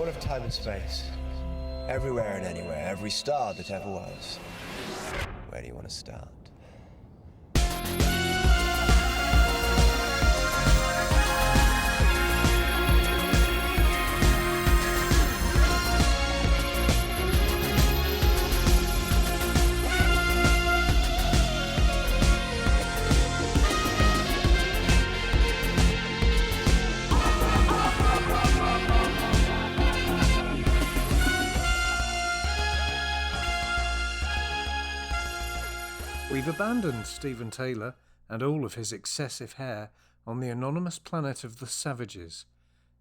All of time and space. Everywhere and anywhere, every star that ever was. Where do you want to start? We've abandoned Stephen Taylor and all of his excessive hair on the anonymous planet of the savages.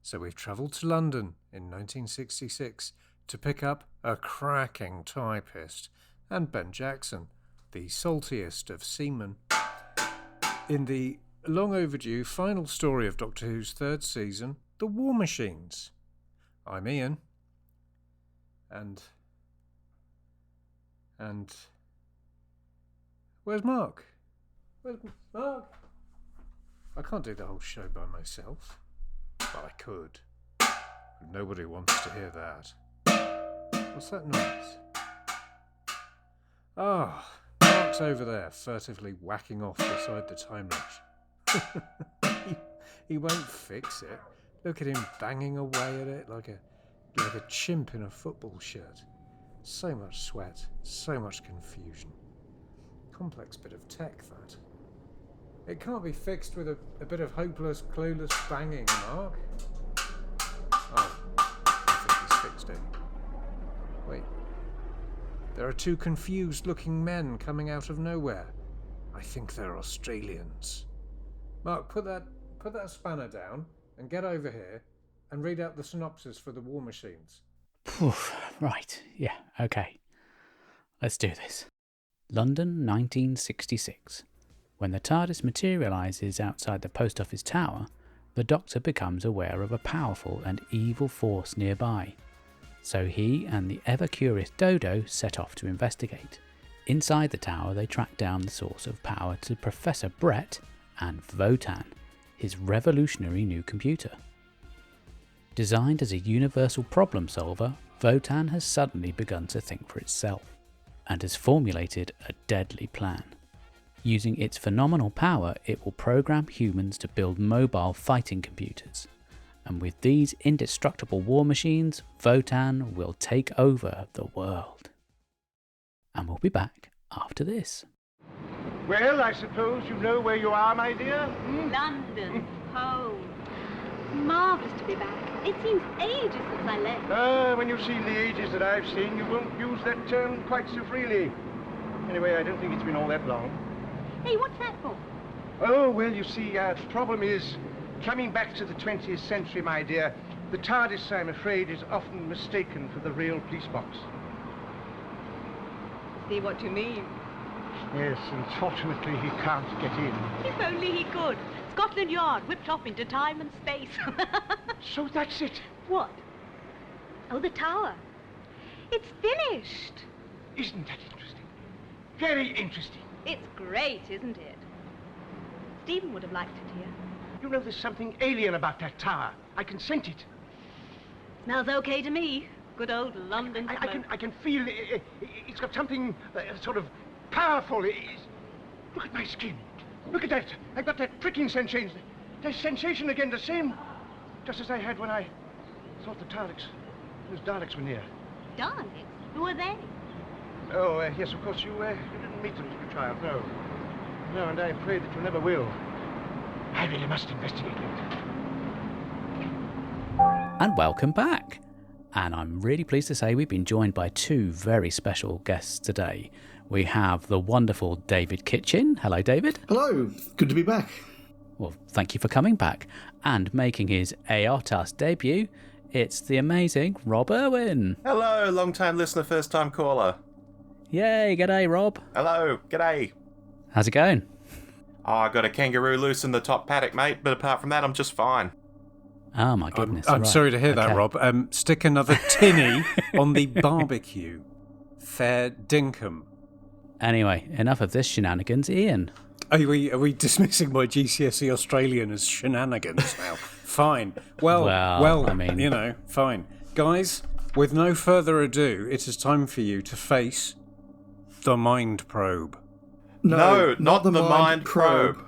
So we've travelled to London in 1966 to pick up a cracking typist and Ben Jackson, the saltiest of seamen. In the long overdue final story of Doctor Who's third season, The War Machines. I'm Ian. And... Where's Mark? Where's Mark? I can't do the whole show by myself. But I could. But nobody wants to hear that. What's that noise? Ah, Mark's over there, furtively whacking off beside the time latch. he won't fix it. Look at him banging away at it like a chimp in a football shirt. So much sweat, so much confusion. Complex bit of tech, that. It can't be fixed with a bit of hopeless, clueless banging, Mark. Oh, I think he's fixed it. Wait. There are two confused-looking men coming out of nowhere. I think they're Australians. Mark, put that spanner down and get over here and read out the synopsis for The War Machines. Right, yeah, okay. Let's do this. London, 1966. When the TARDIS materialises outside the post office tower, the Doctor becomes aware of a powerful and evil force nearby. So he and the ever-curious Dodo set off to investigate. Inside the tower, they track down the source of power to Professor Brett and Votan, his revolutionary new computer. Designed as a universal problem solver, Votan has suddenly begun to think for itself and has formulated a deadly plan. Using its phenomenal power, it will program humans to build mobile fighting computers. And with these indestructible war machines, Votan will take over the world. And we'll be back after this. Well, I suppose you know where you are, my dear? London, home. Marvellous to be back. It seems ages since I left. When you've seen the ages that I've seen, you won't use that term quite so freely. Anyway, I don't think it's been all that long. Hey, what's that for? Oh, well, you see, the problem is, coming back to the 20th century, my dear, the TARDIS, I'm afraid, is often mistaken for the real police box. See what you mean. Yes, unfortunately, he can't get in. If only he could. Scotland Yard, whipped off into time and space. So that's it. What? Oh, the tower. It's finished. Isn't that interesting? Very interesting. It's great, isn't it? Stephen would have liked it here. You know, there's something alien about that tower. I can scent it. Smells okay to me. Good old London smoke. I can feel it's got something sort of powerful. Look at my skin. Look at that. I've got that pricking sensation. That sensation again, the same. Just as I had when I thought those Daleks were near. Daleks? Who are they? Oh, yes, of course, you didn't meet them, did you, child? No. No, and I'm afraid that you never will. I really must investigate it. And welcome back. And I'm really pleased to say we've been joined by two very special guests today. We have the wonderful David Kitchen. Hello, David. Hello. Good to be back. Well, thank you for coming back. And making his AOTAS debut, it's the amazing Rob Irwin. Hello, long-time listener, first-time caller. Yay, g'day, Rob. Hello, g'day. How's it going? Oh, I got a kangaroo loose in the top paddock, mate, but apart from that, I'm just fine. Oh, my goodness. I'm right. sorry to hear that, Okay. Rob. Stick another tinny on the barbecue. Fair dinkum. Anyway, enough of this shenanigans. Ian. Are we dismissing my GCSE Australian as shenanigans now? Fine. Well, I mean, fine. Guys, with no further ado, it is time for you to face the Mind Probe. No, not the Mind Probe.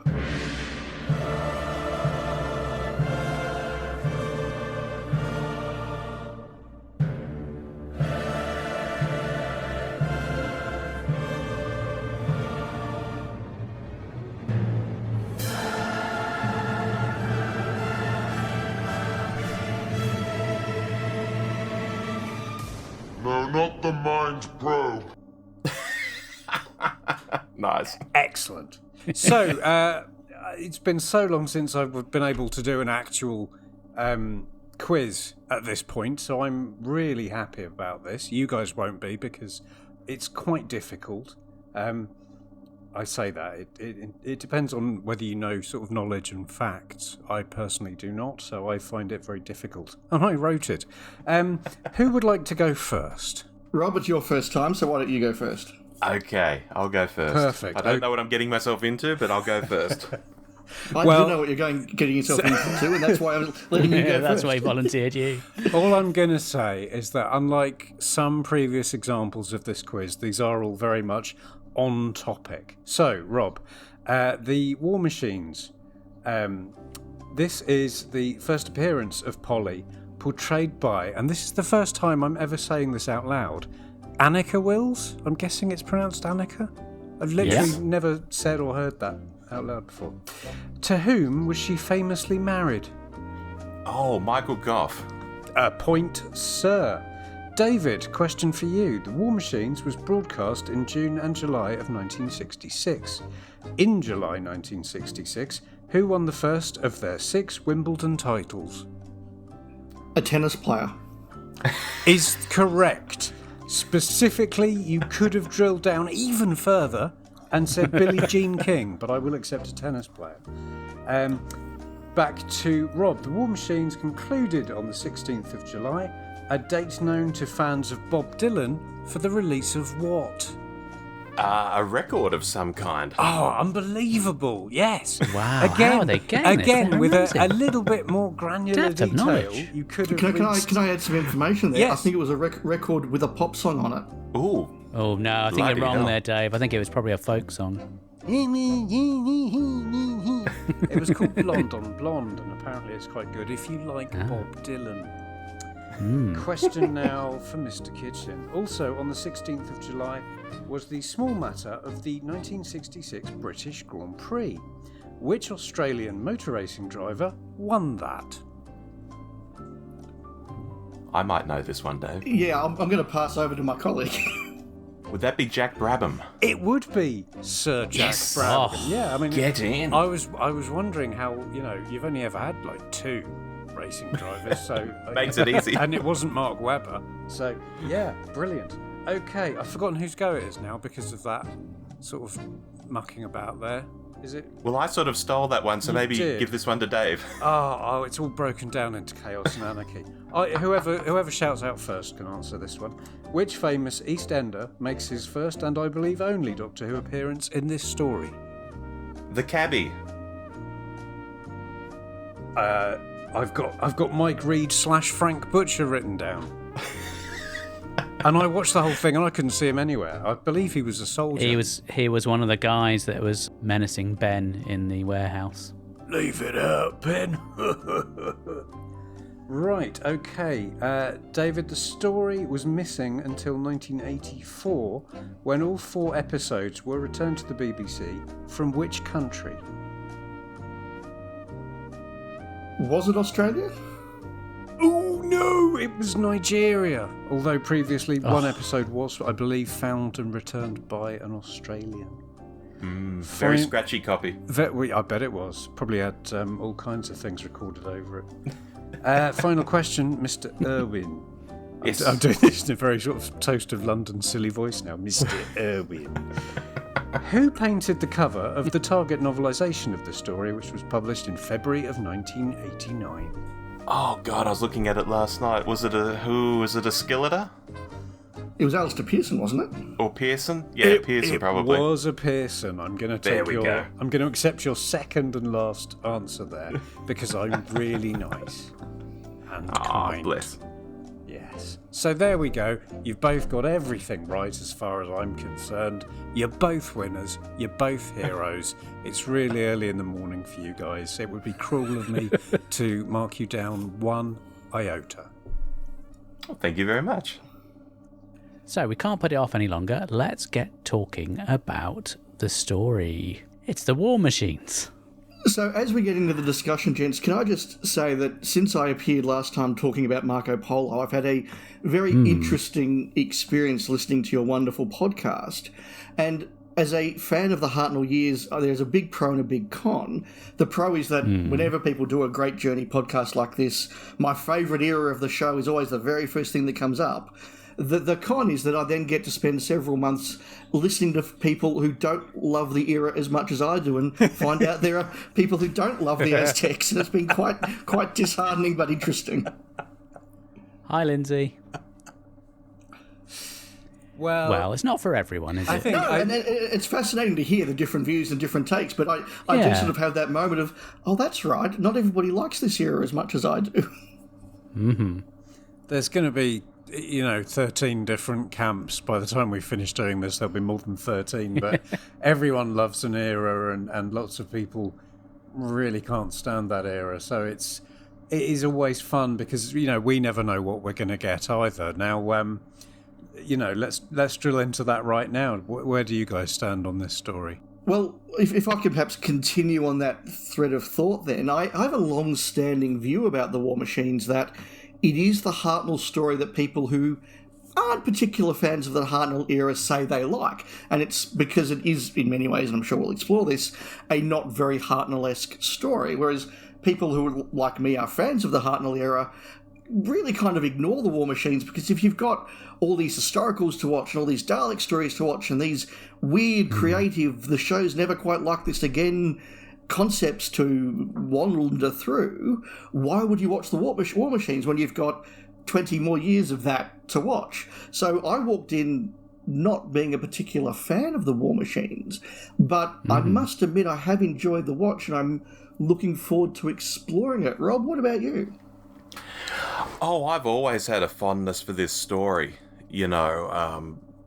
No, not the Mind Probe. Nice. Excellent. So, it's been so long since I've been able to do an actual quiz at this point, so I'm really happy about this. You guys won't be, because it's quite difficult. I say that. It depends on whether you know sort of knowledge and facts. I personally do not, so I find it very difficult. And I wrote it. Who would like to go first? Rob, it's your first time, so why don't you go first? Okay, I'll go first. Perfect. I don't know what I'm getting myself into, but I'll go first. I do know what you're getting yourself into, and that's why I'm letting you go first. That's why he volunteered you. All I'm going to say is that unlike some previous examples of this quiz, these are all very much on topic. So, Rob, the War Machines. This is the first appearance of Polly, portrayed by, and this is the first time I'm ever saying this out loud, Annika Wills? I'm guessing it's pronounced Annika? I've literally never said or heard that out loud before. To whom was she famously married? Oh, Michael Gough. A point, sir. David, question for you. The War Machines was broadcast in June and July of 1966. In July 1966, who won the first of their 6 Wimbledon titles? A tennis player. Is correct. Specifically, you could have drilled down even further and said Billie Jean King, but I will accept a tennis player. Back to Rob. The War Machines concluded on the 16th of July, a date known to fans of Bob Dylan for the release of what? A record of some kind. Oh, unbelievable. Yes. Wow, Again, how are they getting this? again They're with amazing. a little bit more granular Depth of detail, knowledge. you could have Can I add some information there? Yes. I think it was a record with a pop song on it. Ooh. Oh, no, I think Bloody you're wrong hell. there, Dave. I think it was probably a folk song. It was called Blonde on Blonde, and apparently it's quite good if you like Bob Dylan. Question now for Mr. Kitchen. Also on the 16th of July was the small matter of the 1966 British Grand Prix. Which Australian motor racing driver won that? I might know this one, Dave. Yeah, I'm going to pass over to my colleague. Would that be Jack Brabham? It would be Sir Jack Yes. Brabham. Oh, Yeah, I mean, get in. I was wondering how, you've only ever had like 2 racing drivers, so Makes it easy. And it wasn't Mark Webber, so yeah, brilliant. Okay, I've forgotten whose go it is now because of that sort of mucking about there. Is it? Well, I sort of stole that one, so You maybe did. give this one to Dave. Oh, it's all broken down into chaos and anarchy. Whoever shouts out first can answer this one. Which famous East Ender makes his first and I believe only Doctor Who appearance in this story? The cabbie. I've got Mike Reed / Frank Butcher written down. And I watched the whole thing and I couldn't see him anywhere. I believe he was a soldier. He was one of the guys that was menacing Ben in the warehouse. Leave it out, Ben. Right, okay. David, the story was missing until 1984 when all 4 episodes were returned to the BBC. From which country? Was it Australia? Oh no, it was Nigeria. Although previously one episode was, I believe, found and returned by an Australian. Very scratchy copy. I bet it was. Probably had all kinds of things recorded over it. Final question, Mr. Irwin. Yes. I'm doing this in a very sort of Toast of London silly voice now, Mr. Irwin. Who painted the cover of the Target novelisation of the story, which was published in February of 1989? Oh God, I was looking at it last night. Was it a Skilleter? It was Alistair Pearson, wasn't it? Or Pearson? Yeah, Pearson probably. It was a Pearson. I'm going to There we go. I'm going to accept your second and last answer there because I'm really nice and Ah, kind. bless. Yeah. Yes. So there we go. You've both got everything right as far as I'm concerned. You're both winners. You're both heroes. It's really early in the morning for you guys. It would be cruel of me to mark you down 1 iota. Well, thank you very much. So we can't put it off any longer. Let's get talking about the story. It's the War Machines. So as we get into the discussion, gents, can I just say that since I appeared last time talking about Marco Polo, I've had a very interesting experience listening to your wonderful podcast. And as a fan of the Hartnell years, there's a big pro and a big con. The pro is that whenever people do a great journey podcast like this, my favourite era of the show is always the very first thing that comes up. The con is that I then get to spend several months listening to people who don't love the era as much as I do and find out there are people who don't love the Aztecs, and it's been quite disheartening but interesting. Hi, Lindsay. Well, it's not for everyone, is it? And it's fascinating to hear the different views and different takes, but I do sort of have that moment of, oh, that's right, not everybody likes this era as much as I do. Mm-hmm. There's going to be 13 different camps. By the time we finish doing this, there'll be more than 13, but everyone loves an era, and lots of people really can't stand that era. So it is always fun because, we never know what we're going to get either. Now, let's drill into that right now. Where do you guys stand on this story? Well, if I could perhaps continue on that thread of thought then, I have a long-standing view about the War Machines that it is the Hartnell story that people who aren't particular fans of the Hartnell era say they like. And it's because it is, in many ways, and I'm sure we'll explore this, a not very Hartnell-esque story. Whereas people who, like me, are fans of the Hartnell era really kind of ignore the War Machines, because if you've got all these historicals to watch and all these Dalek stories to watch and these weird, creative, the show's never quite like this again concepts to wander through, why would you watch the War Machines when you've got 20 more years of that to watch? So I walked in not being a particular fan of the War Machines, but I must admit I have enjoyed the watch and I'm looking forward to exploring it. Rob, what about you? Oh, I've always had a fondness for this story.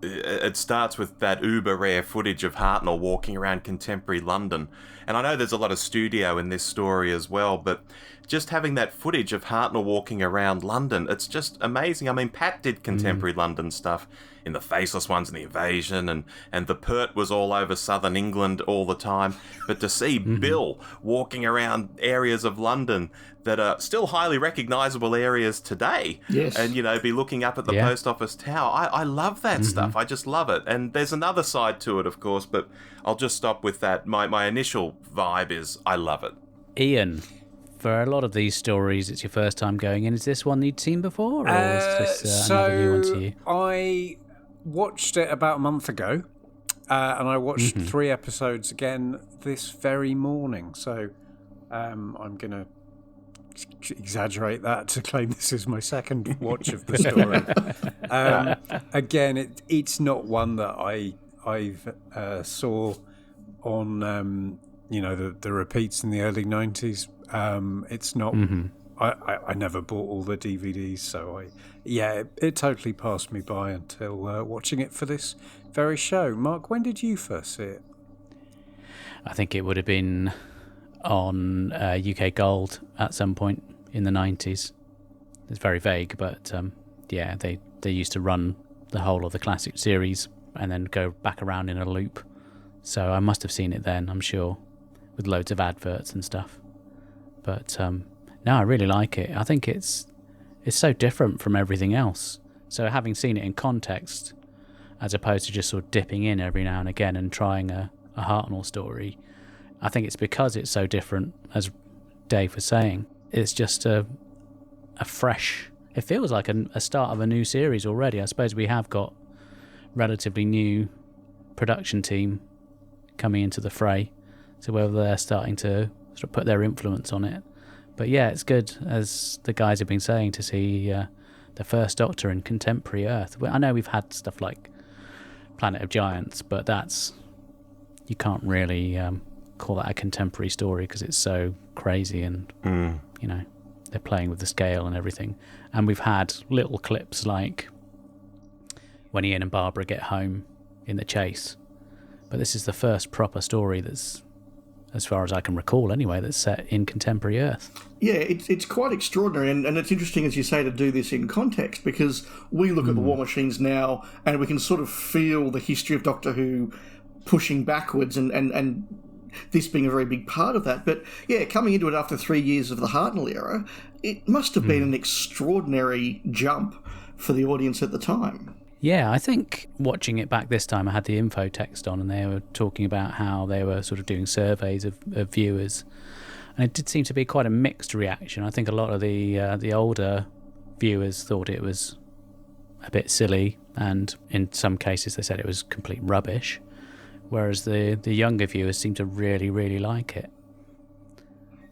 It starts with that uber rare footage of Hartnell walking around contemporary London. And I know there's a lot of studio in this story as well, but just having that footage of Hartnell walking around London, it's just amazing. I mean, Pat did contemporary London stuff in The Faceless Ones and The Invasion, and the Pert was all over southern England all the time. But to see Bill walking around areas of London that are still highly recognisable areas today, and, be looking up at the post office tower, I love that stuff. I just love it. And there's another side to it, of course, but I'll just stop with that. My initial vibe is I love it. Ian, for a lot of these stories, it's your first time going in. Is this one you'd seen before, or is this another new one to you? I watched it about a month ago, and I watched 3 episodes again this very morning. So I'm going to exaggerate that to claim this is my second watch of the story. Again, it's not one that I've saw on the repeats in the early 90s. It's not. I never bought all the DVDs, so it totally passed me by until watching it for this very show. Mark, when did you first see it? I think it would have been on UK Gold at some point in the 90s. It's very vague, but they used to run the whole of the classic series and then go back around in a loop. So I must have seen it then, I'm sure, with loads of adverts and stuff. But no, I really like it. I think it's so different from everything else. So having seen it in context, as opposed to just sort of dipping in every now and again and trying a Hartnell story, I think it's because it's so different, as Dave was saying. It's just a fresh... It feels like a start of a new series already. I suppose we have got relatively new production team coming into the fray, so whether they're starting to sort of put their influence on it. But yeah, it's good, as the guys have been saying, to see the First Doctor in contemporary Earth. I know we've had stuff like Planet of Giants, but that's... You can't really call that a contemporary story because it's so crazy and, they're playing with the scale and everything. And we've had little clips like when Ian and Barbara get home in the chase. But this is the first proper story that's, as far as I can recall anyway, that's set in contemporary Earth. Yeah, it's quite extraordinary, and it's interesting, as you say, to do this in context, because we look at the War Machines now and we can sort of feel the history of Doctor Who pushing backwards and this being a very big part of that. But yeah, coming into it after 3 years of the Hartnell era, it must have been an extraordinary jump for the audience at the time. Yeah, I think watching it back this time, I had the info text on and they were talking about how they were sort of doing surveys of viewers. And it did seem to be quite a mixed reaction. I think a lot of the older viewers thought it was a bit silly, and in some cases they said it was complete rubbish, whereas the younger viewers seemed to really, really like it.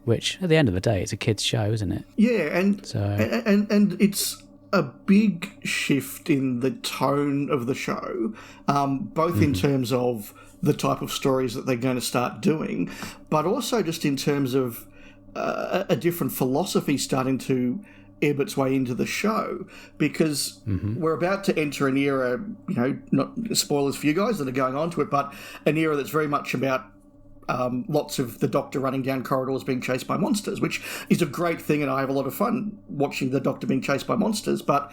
Which, at the end of the day, it's a kids' show, isn't it? Yeah, and it's a big shift in the tone of the show, both in terms of the type of stories that they're going to start doing, but also just in terms of a different philosophy starting to ebb its way into the show, because we're about to enter an era, not spoilers for you guys that are going on to it, but an era that's very much about lots of the Doctor running down corridors being chased by monsters, which is a great thing, and I have a lot of fun watching the Doctor being chased by monsters, but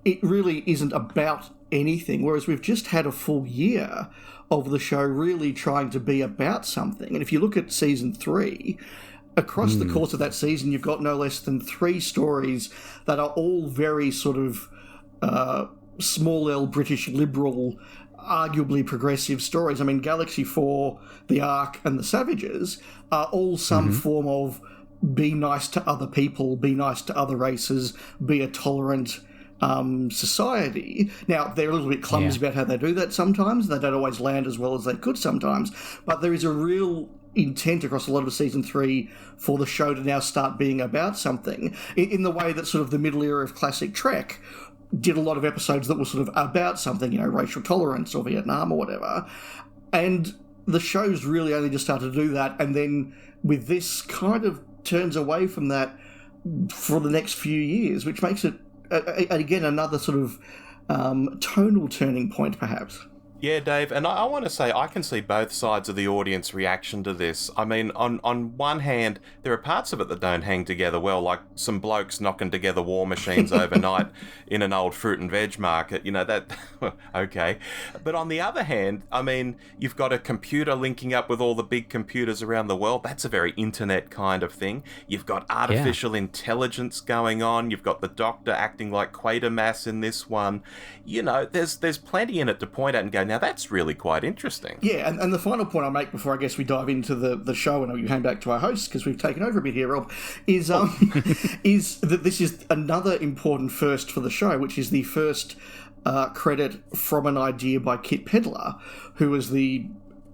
it really isn't about anything, whereas we've just had a full year of the show really trying to be about something. And if you look at season 3, across the course of that season, you've got no less than 3 stories that are all very sort of small L British liberal, arguably progressive stories. I mean, Galaxy 4, The Ark, and The Savages are all some form of be nice to other people, be nice to other races, be a tolerant society. Now, they're a little bit clumsy about how they do that sometimes. They don't always land as well as they could sometimes. But there is a real intent across a lot of season 3 for the show to now start being about something, in the way that sort of the middle era of classic Trek did a lot of episodes that were sort of about something, racial tolerance or Vietnam or whatever. And the show's really only just started to do that, and then with this kind of turns away from that for the next few years, which makes it, again, another sort of tonal turning point, perhaps. Yeah, Dave, and I want to say I can see both sides of the audience reaction to this. I mean, on one hand, there are parts of it that don't hang together well, like some blokes knocking together war machines overnight in an old fruit and veg market, that, okay. But on the other hand, I mean, you've got a computer linking up with all the big computers around the world. That's a very internet kind of thing. You've got artificial intelligence going on. You've got the Doctor acting like Quatermass in this one. There's plenty in it to point at and go, now that's really quite interesting. Yeah, and the final point I'll make before I guess we dive into the show and you hand back to our hosts, because we've taken over a bit here, Rob, is is that this is another important first for the show, which is the first credit from an idea by Kit Pedler, who was the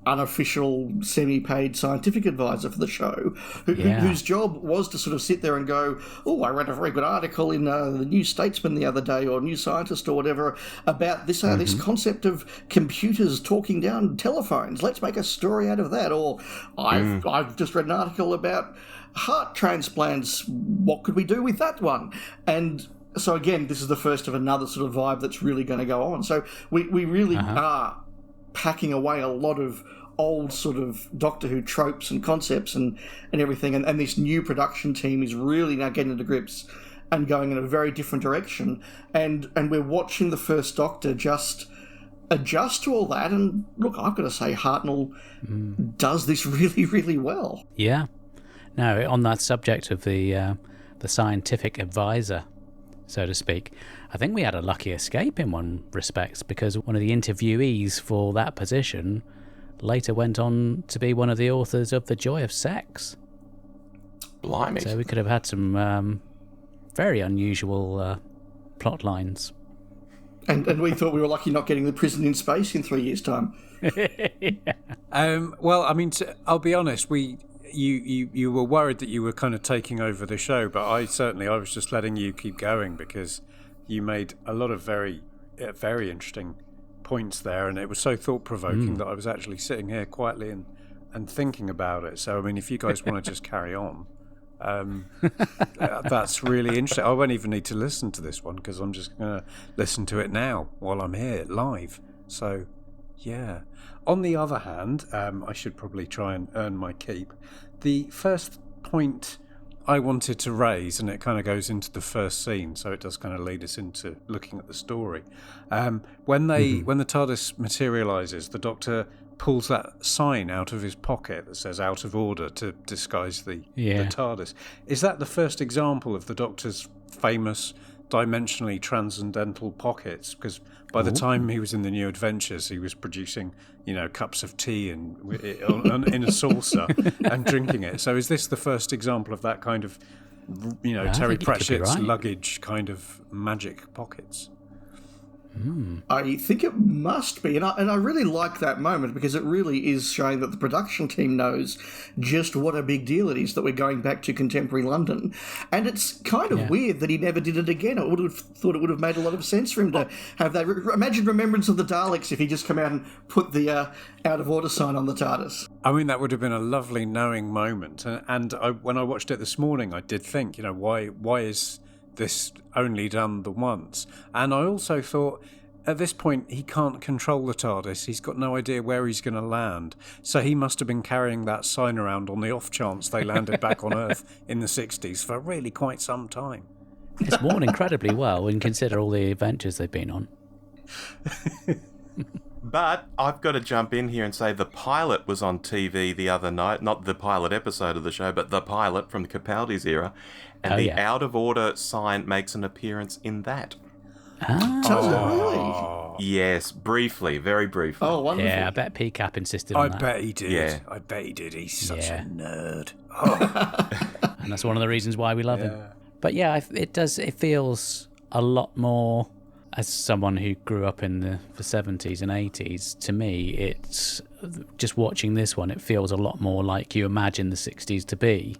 unofficial, semi-paid scientific advisor for the show, whose job was to sort of sit there and go, I read a very good article in the New Statesman the other day, or New Scientist or whatever, about this this concept of computers talking down telephones. Let's make a story out of that. Or I've just read an article about heart transplants. What could we do with that one? And so again, this is the first of another sort of vibe that's really going to go on. So we really are packing away a lot of old sort of Doctor Who tropes and concepts and everything, and this new production team is really now getting to grips and going in a very different direction, and we're watching the first Doctor just adjust to all that. And look, I've got to say, Hartnell does this really, really well. Yeah. Now, on that subject of the scientific advisor, so to speak, I think we had a lucky escape in one respect, because one of the interviewees for that position later went on to be one of the authors of The Joy of Sex. Blimey. So we could have had some very unusual plot lines. And we thought we were lucky not getting The Prison in Space in 3 years' time. Well, I mean, I'll be honest, you were worried that you were kind of taking over the show, but I was just letting you keep going, because you made a lot of very interesting points there, and it was so thought-provoking that I was actually sitting here quietly and thinking about it. So, I mean, if you guys want to just carry on, That's really interesting. I won't even need to listen to this one because I'm just going to listen to it now while I'm here live. So, yeah. On the other hand, I should probably try and earn my keep. The first point I wanted to raise, and it kind of goes into the first scene, so it does kind of lead us into looking at the story. When the TARDIS materialises, the Doctor pulls that sign out of his pocket that says "out of order" to disguise the TARDIS. Is that the first example of the Doctor's famous dimensionally transcendental pockets? Because by the time he was in the New Adventures, he was producing, cups of tea and in a saucer and drinking it. So is this the first example of that kind of, Terry Pratchett's luggage kind of magic pockets? I think it must be, and I really like that moment because it really is showing that the production team knows just what a big deal it is that we're going back to contemporary London, and it's kind of weird that he never did it again. I would have thought it would have made a lot of sense for him to have that. Imagine Remembrance of the Daleks if he just come out and put the out of order sign on the TARDIS. I mean, that would have been a lovely knowing moment, and when I watched it this morning, I did think, why is this only done the once? And I also thought, at this point, he can't control the TARDIS. He's got no idea where he's going to land. So he must have been carrying that sign around on the off chance they landed back on Earth in the 60s for really quite some time. It's worn incredibly well when you consider all the adventures they've been on. But I've got to jump in here and say the pilot was on TV the other night. Not the pilot episode of the show, but the pilot from the Capaldi's era. And out of order sign makes an appearance in that. Really? Yes, briefly, very briefly. Oh, wonderful. Yeah, I bet PCAP insisted on that. I bet he did. Yeah. I bet he did. He's such a nerd. And that's one of the reasons why we love him. But yeah, it feels a lot more, as someone who grew up in the 70s and 80s, to me, it's just watching this one, it feels a lot more like you imagine the 60s to be.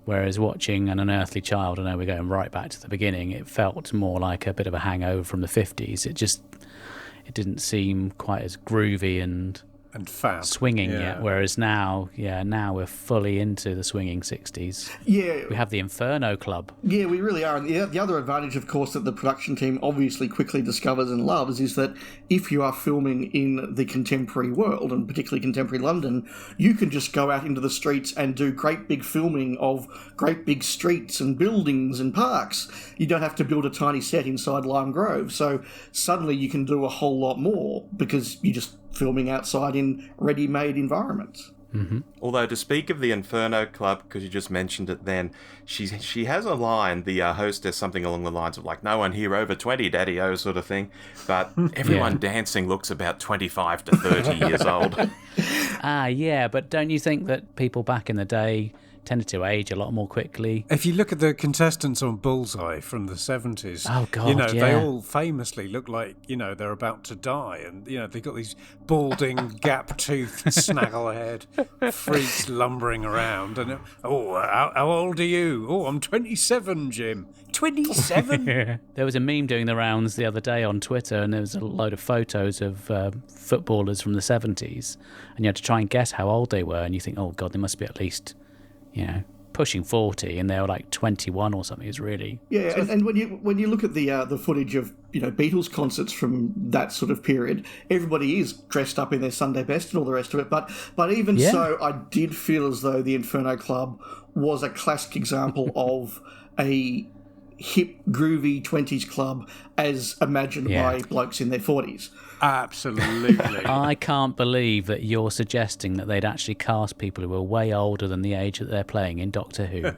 Whereas watching An Unearthly Child, I know we're going right back to the beginning, it felt more like a bit of a hangover from the 50s. It didn't seem quite as groovy and fab, swinging yet. Whereas now we're fully into the swinging 60s. Yeah. We have the Inferno Club. Yeah, we really are. And the other advantage, of course, that the production team obviously quickly discovers and loves is that if you are filming in the contemporary world, and particularly contemporary London, you can just go out into the streets and do great big filming of great big streets and buildings and parks. You don't have to build a tiny set inside Lime Grove. So suddenly you can do a whole lot more because you just filming outside in ready-made environments. Mm-hmm. Although, to speak of the Inferno Club, because you just mentioned it then, she has a line, the hostess, something along the lines of like, "No one here over 20, Daddy-O," sort of thing. But everyone dancing looks about 25 to 30 years old. But don't you think that people back in the day tended to age a lot more quickly? If you look at the contestants on Bullseye from the 70s, they all famously look like, they're about to die. And, they've got these balding, gap-toothed, snaggle-haired freaks lumbering around. And, how old are you? Oh, I'm 27, Jim. 27? There was a meme doing the rounds the other day on Twitter, and there was a load of photos of footballers from the 70s. And you had to try and guess how old they were. And you think, oh, God, they must be at least, pushing 40, and they were like 21 or something. It's really and when you look at the footage of Beatles concerts from that sort of period, everybody is dressed up in their Sunday best and all the rest of it. But even so, I did feel as though the Inferno Club was a classic example of a hip, groovy 20s club as imagined by blokes in their 40s. Absolutely. I can't believe that you're suggesting that they'd actually cast people who were way older than the age that they're playing in Doctor Who.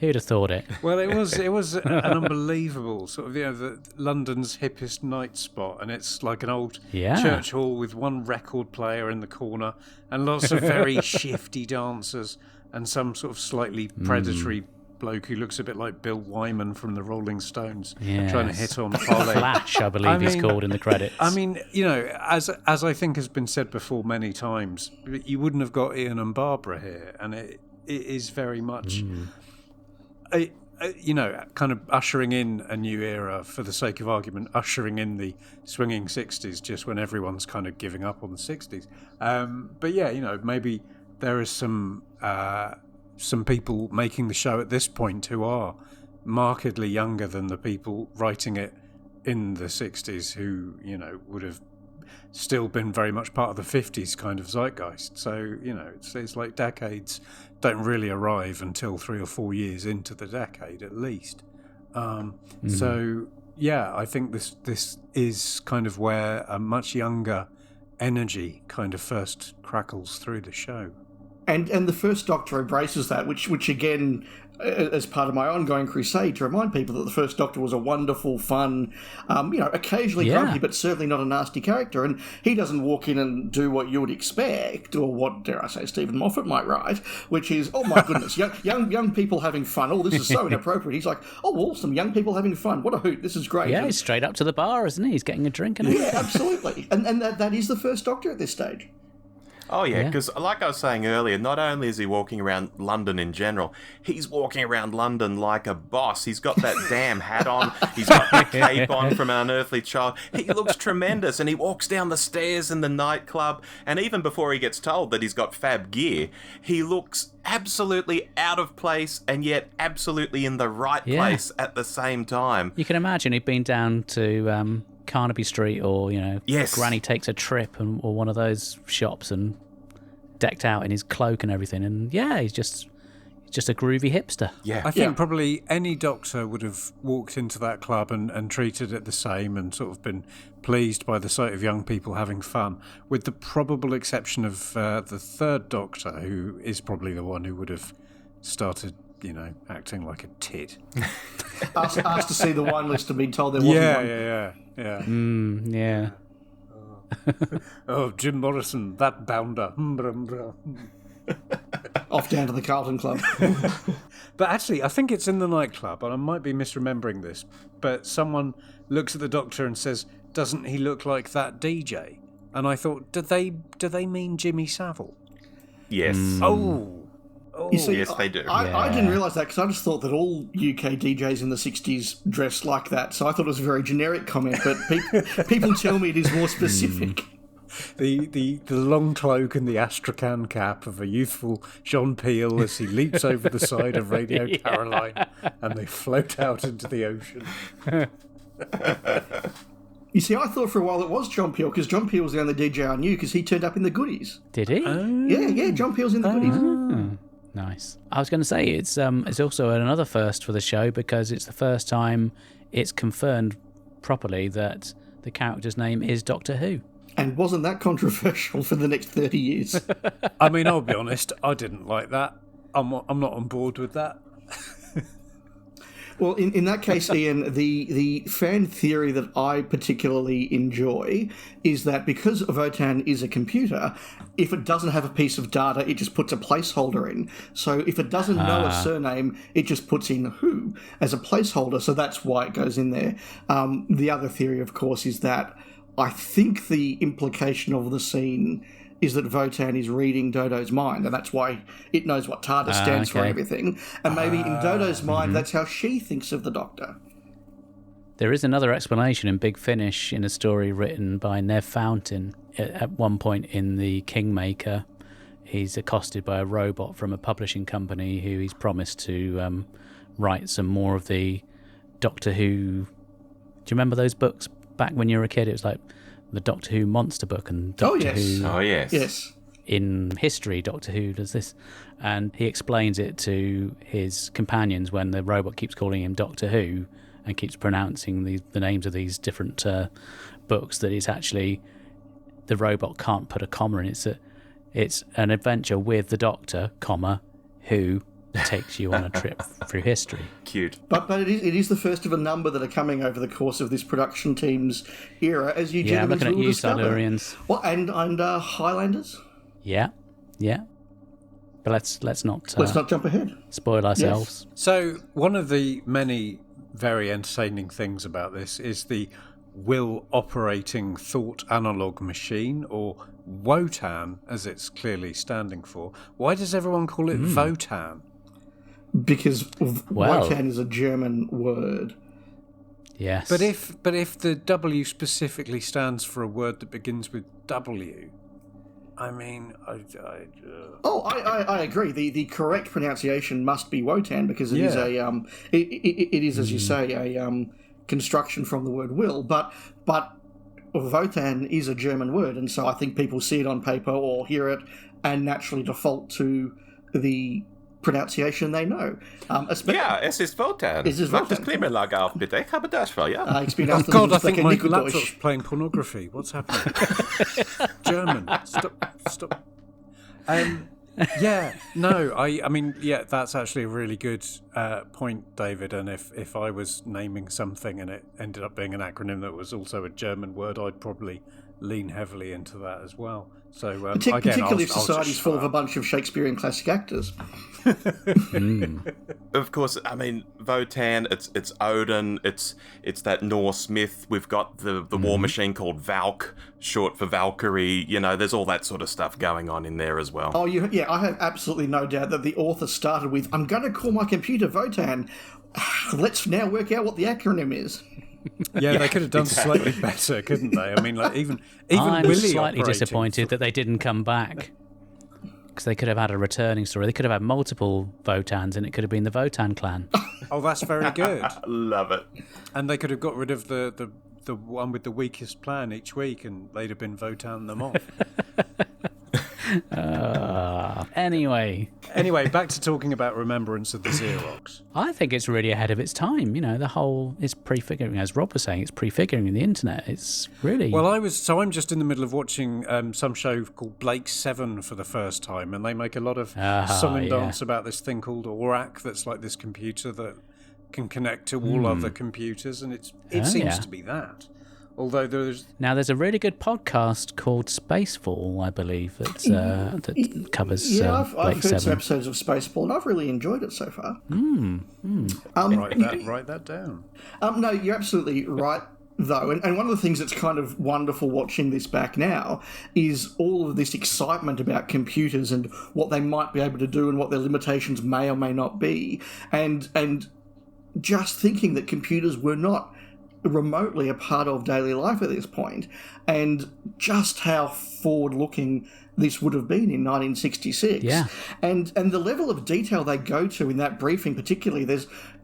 Who'd have thought it? Well, it was an unbelievable sort of, the London's hippest night spot, and it's like an old church hall with one record player in the corner and lots of very shifty dancers and some sort of slightly predatory bloke who looks a bit like Bill Wyman from the Rolling Stones, trying to hit on Polly. Flash, I believe he's called in the credits. I mean, as I think has been said before many times, you wouldn't have got Ian and Barbara here, and it is very much, kind of ushering in a new era for the sake of argument, ushering in the swinging 60s just when everyone's kind of giving up on the 60s. But maybe there is some some people making the show at this point who are markedly younger than the people writing it in the 60s who, would have still been very much part of the 50s kind of zeitgeist. So, it's like decades don't really arrive until 3 or 4 years into the decade at least. So, yeah, I think this is kind of where a much younger energy kind of first crackles through the show. And the first Doctor embraces that, which again, as part of my ongoing crusade to remind people that the first Doctor was a wonderful, fun, occasionally grumpy, but certainly not a nasty character. And he doesn't walk in and do what you would expect, or what, dare I say, Stephen Moffat might write, which is, oh my goodness, young people having fun. Oh, this is so inappropriate. He's like, oh, awesome, young people having fun. What a hoot. This is great. Yeah, he's straight up to the bar, isn't he? He's getting a drink and yeah, absolutely. And that is the first Doctor at this stage. Oh, yeah, because like I was saying earlier, not only is he walking around London in general, he's walking around London like a boss. He's got that damn hat on. He's got the cape on from An Unearthly Child. He looks tremendous, and he walks down the stairs in the nightclub, and even before he gets told that he's got fab gear, he looks absolutely out of place and yet absolutely in the right place at the same time. You can imagine he'd been down to Carnaby Street or, Granny Takes a Trip or one of those shops and decked out in his cloak and everything. And, he's just a groovy hipster. Yeah. I think probably any Doctor would have walked into that club and treated it the same and sort of been pleased by the sight of young people having fun, with the probable exception of the third Doctor, who is probably the one who would have started acting like a tit. asked to see the wine list and being told there wasn't one. Yeah. Oh, Jim Morrison, that bounder. Off down to the Carlton Club. But actually, I think it's in the nightclub, and I might be misremembering this, but someone looks at the Doctor and says, "Doesn't he look like that DJ?" And I thought, do they mean Jimmy Savile? Yes. Oh. You see, yes, they do. I didn't realise that because I just thought that all UK DJs in the 60s dressed like that. So I thought it was a very generic comment, but people tell me it is more specific. The long cloak and the Astrakhan cap of a youthful John Peel as he leaps over the side of Radio Caroline and they float out into the ocean. You see, I thought for a while it was John Peel because John Peel was the only DJ I knew because he turned up in the goodies. Did he? Yeah, John Peel's in the goodies. Nice. I was going to say it's also another first for the show because it's the first time it's confirmed properly that the character's name is Doctor Who. And wasn't that controversial for the next 30 years? I mean, I'll be honest, I didn't like that. I'm not on board with that. Well, in that case, Ian, the fan theory that I particularly enjoy is that because Votan is a computer, if it doesn't have a piece of data, it just puts a placeholder in. So if it doesn't know a surname, it just puts in who as a placeholder. So that's why it goes in there. The other theory, of course, is that I think the implication of the scene is that Votan is reading Dodo's mind, and that's why it knows what TARDIS stands for and everything. And maybe in Dodo's mind, that's how she thinks of the Doctor. There is another explanation in Big Finish in a story written by Nev Fountain. At one point in The Kingmaker, he's accosted by a robot from a publishing company who he's promised to write some more of the Doctor Who... Do you remember those books back when you were a kid? It was like the Doctor Who monster book and Doctor Who. Oh, yes. Yes. In history, Doctor Who does this. And he explains it to his companions when the robot keeps calling him Doctor Who and keeps pronouncing the names of these different books, that it's actually... the robot can't put a comma in. It's an adventure with the Doctor, comma, who takes you on a trip through history. Cute. But it is the first of a number that are coming over the course of this production team's era, as you gentlemen will discover. Silurians. Well, and Highlanders. Yeah. But let's not jump ahead. Spoil ourselves. Yes. So one of the many very entertaining things about this is the will operating thought analog machine, or WOTAN, as it's clearly standing for. Why does everyone call it Votan? Because Wotan is a German word. Yes. But if the W specifically stands for a word that begins with W, I mean, I agree. The correct pronunciation must be Wotan because it is it is, as you say, a construction from the word will. But Wotan is a German word, and so I think people see it on paper or hear it and naturally default to the pronunciation they know. Ja, es ist Wotan. Es ist Mach das Wotan. Klimaanlage auf, bitte. Ich habe das für, ja. Ich bin oh auf dem God, I think my Sprecher laptop's Deutsch. playing pornography. What's happening? German. Stop. Yeah, no, I mean, yeah, that's actually a really good point, David. And if I was naming something and it ended up being an acronym that was also a German word, I'd probably lean heavily into that as well. So again, particularly if I'll society's just full of a bunch of Shakespearean classic actors. Of course, I mean, Wotan, it's Odin, it's that Norse myth. We've got the war machine called Valk, short for Valkyrie. You know, there's all that sort of stuff going on in there as well. Oh, yeah, I have absolutely no doubt that the author started with, I'm going to call my computer Wotan. Let's now work out what the acronym is. Yeah, they could have done slightly better, couldn't they? I mean, like even I'm Willy slightly operating disappointed that they didn't come back. Because they could have had a returning story. They could have had multiple Votans, and it could have been the Votan clan. Oh, that's very good. Love it. And they could have got rid of the one with the weakest plan each week, and they'd have been Votan them off. Anyway, back to talking about Remembrance of the Xerox. I think it's really ahead of its time. You know, the whole it's prefiguring, as Rob was saying, it's prefiguring the internet. It's really Well, I'm just in the middle of watching some show called Blake 7 for the first time, and they make a lot of song and dance about this thing called Aurak, that's like this computer that can connect to all other computers, and it seems to be that. Although there's a really good podcast called Spacefall, I believe, that covers I've Blake heard 7. some episodes of Spaceball, and I've really enjoyed it so far. write that down. No, you're absolutely right, though. And one of the things that's kind of wonderful watching this back now is all of this excitement about computers and what they might be able to do and what their limitations may or may not be. And just thinking that computers were not remotely a part of daily life at this point, and just how forward-looking this would have been in 1966. Yeah. And the level of detail they go to in that briefing particularly,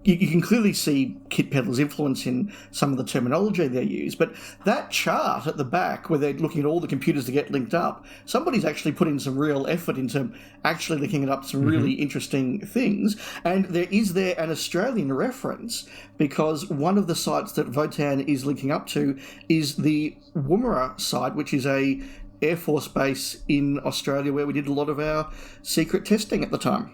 you can clearly see Kit Pedler's influence in some of the terminology they use, but that chart at the back where they're looking at all the computers that get linked up, somebody's actually put in some real effort into actually linking it up to some really interesting things. And there is an Australian reference, because one of the sites that Wotan is linking up to is the Woomera site, which is a Air Force base in Australia where we did a lot of our secret testing at the time.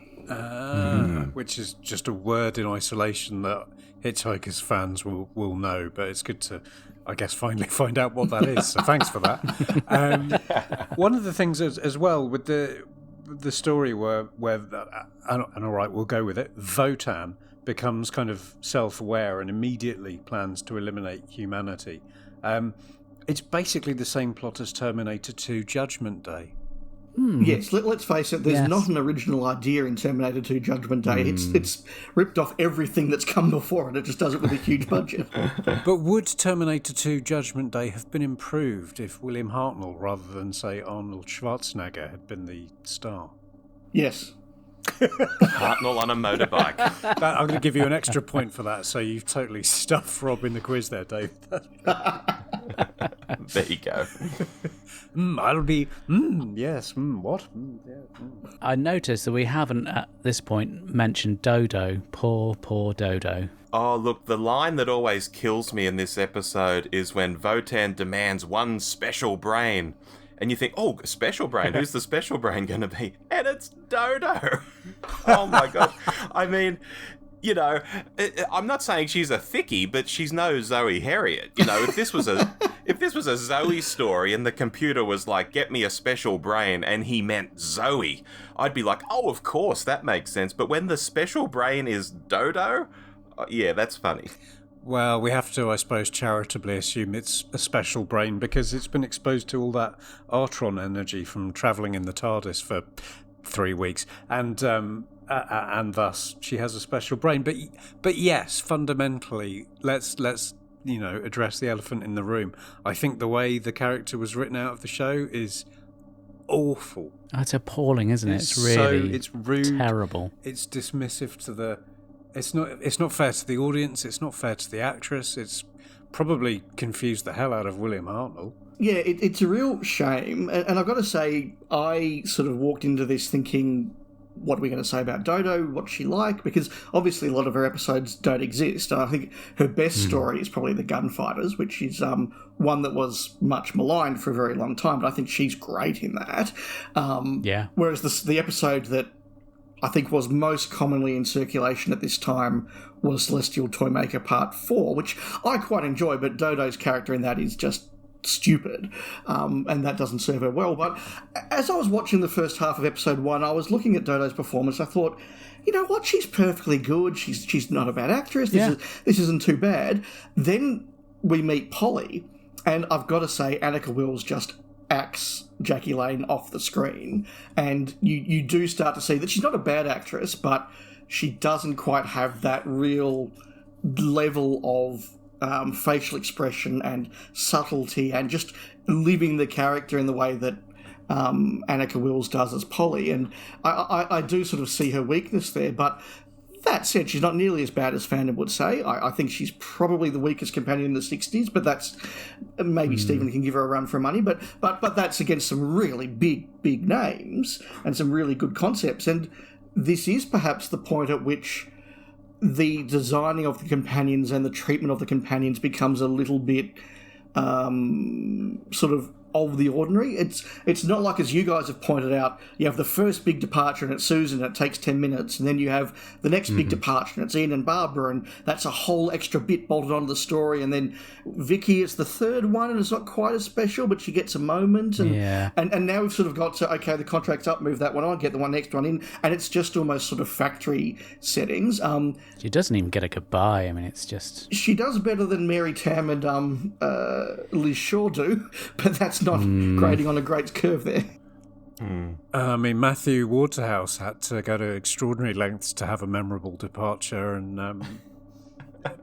Which is just a word in isolation that Hitchhikers fans will know, but it's good to, I guess, finally find out what that is. So thanks for that. One of the things as well with the story where and all right, we'll go with it. Wotan becomes kind of self-aware and immediately plans to eliminate humanity. It's basically the same plot as Terminator 2 Judgment Day. Yes, let's face it, there's not an original idea in Terminator 2 Judgment Day. It's ripped off everything that's come before it. It just does it with a huge budget. But would Terminator 2 Judgment Day have been improved if William Hartnell, rather than, say, Arnold Schwarzenegger, had been the star? Yes. Hartnell on a motorbike. I'm going to give you an extra point for that, so you've totally stuffed Rob in the quiz there, Dave. There you go. I'll be, yes, what? Yeah, I noticed that we haven't at this point mentioned Dodo. Poor Dodo. Oh, look, the line that always kills me in this episode is when Wotan demands one special brain. And you think, oh, special brain, who's the special brain going to be? And it's Dodo. Oh, my God. I mean, you know, I'm not saying she's a thickie, but she's no Zoe Harriet. You know, if this was a Zoe story and the computer was like, get me a special brain, and he meant Zoe, I'd be like, oh, of course, that makes sense. But when the special brain is Dodo, yeah, that's funny. Well, we have to, I suppose, charitably assume it's a special brain because it's been exposed to all that Artron energy from travelling in the TARDIS for 3 weeks, and thus she has a special brain. But yes, fundamentally, let's address the elephant in the room. I think the way the character was written out of the show is awful. Oh, it's appalling, isn't it? It's really it's rude. Terrible. It's dismissive to the. It's not fair to the audience. It's not fair to the actress. It's probably confused the hell out of William Hartnell. Yeah, it's a real shame. And I've got to say, I sort of walked into this thinking, what are we going to say about Dodo? What's she like? Because obviously a lot of her episodes don't exist. And I think her best story is probably The Gunfighters, which is one that was much maligned for a very long time. But I think she's great in that. Whereas the episode that I think was most commonly in circulation at this time was Celestial Toymaker Part 4, which I quite enjoy, but Dodo's character in that is just stupid, and that doesn't serve her well. But as I was watching the first half of episode 1, I was looking at Dodo's performance. I thought, you know what, she's perfectly good. She's not a bad actress. This isn't too bad. Then we meet Polly, and I've got to say, Annika Wills just acts Jackie Lane off the screen, and you do start to see that she's not a bad actress, but she doesn't quite have that real level of facial expression and subtlety and just living the character in the way that Annika Wills does as Polly. And I do sort of see her weakness there, but that said, she's not nearly as bad as fandom would say. I think she's probably the weakest companion in the 60s, but that's maybe Stephen can give her a run for money, but that's against some really big names and some really good concepts. And this is perhaps the point at which the designing of the companions and the treatment of the companions becomes a little bit sort of the ordinary. It's not like, as you guys have pointed out, you have the first big departure and it's Susan, and it takes 10 minutes, and then you have the next big departure and it's Ian and Barbara, and that's a whole extra bit bolted onto the story, and then Vicky is the third one and it's not quite as special, but she gets a moment, and now we've sort of got to, okay, the contract's up, move that one on, get the next one in, and it's just almost sort of factory settings. She doesn't even get a goodbye. I mean, it's just... She does better than Mary Tam and Liz Shaw do, but that's not grading on a great curve there. I mean, Matthew Waterhouse had to go to extraordinary lengths to have a memorable departure, and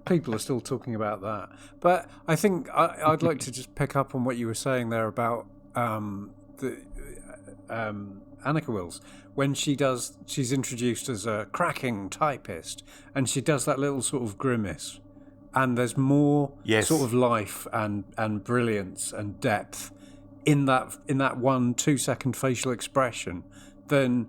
people are still talking about that. But I think I'd like to just pick up on what you were saying there about the Annika Wills. When she's introduced as a cracking typist, and she does that little sort of grimace, and there's more sort of life and brilliance and depth in that 1-2 second facial expression than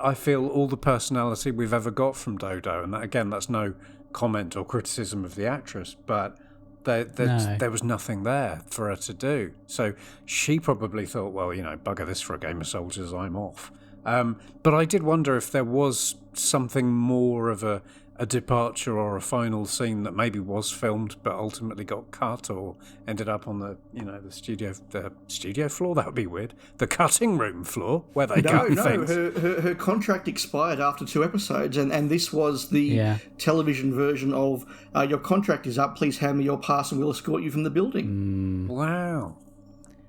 I feel all the personality we've ever got from Dodo. And that, again, that's no comment or criticism of the actress, but there was nothing there for her to do. So she probably thought, well, bugger this for a game of soldiers, I'm off. But I did wonder if there was something more of a departure or a final scene that maybe was filmed but ultimately got cut or ended up on the the studio floor. That would be weird. The cutting room floor where they cut things. Her contract expired after 2 episodes, and this was the television version of your contract is up, please hand me your pass and we'll escort you from the building. Wow.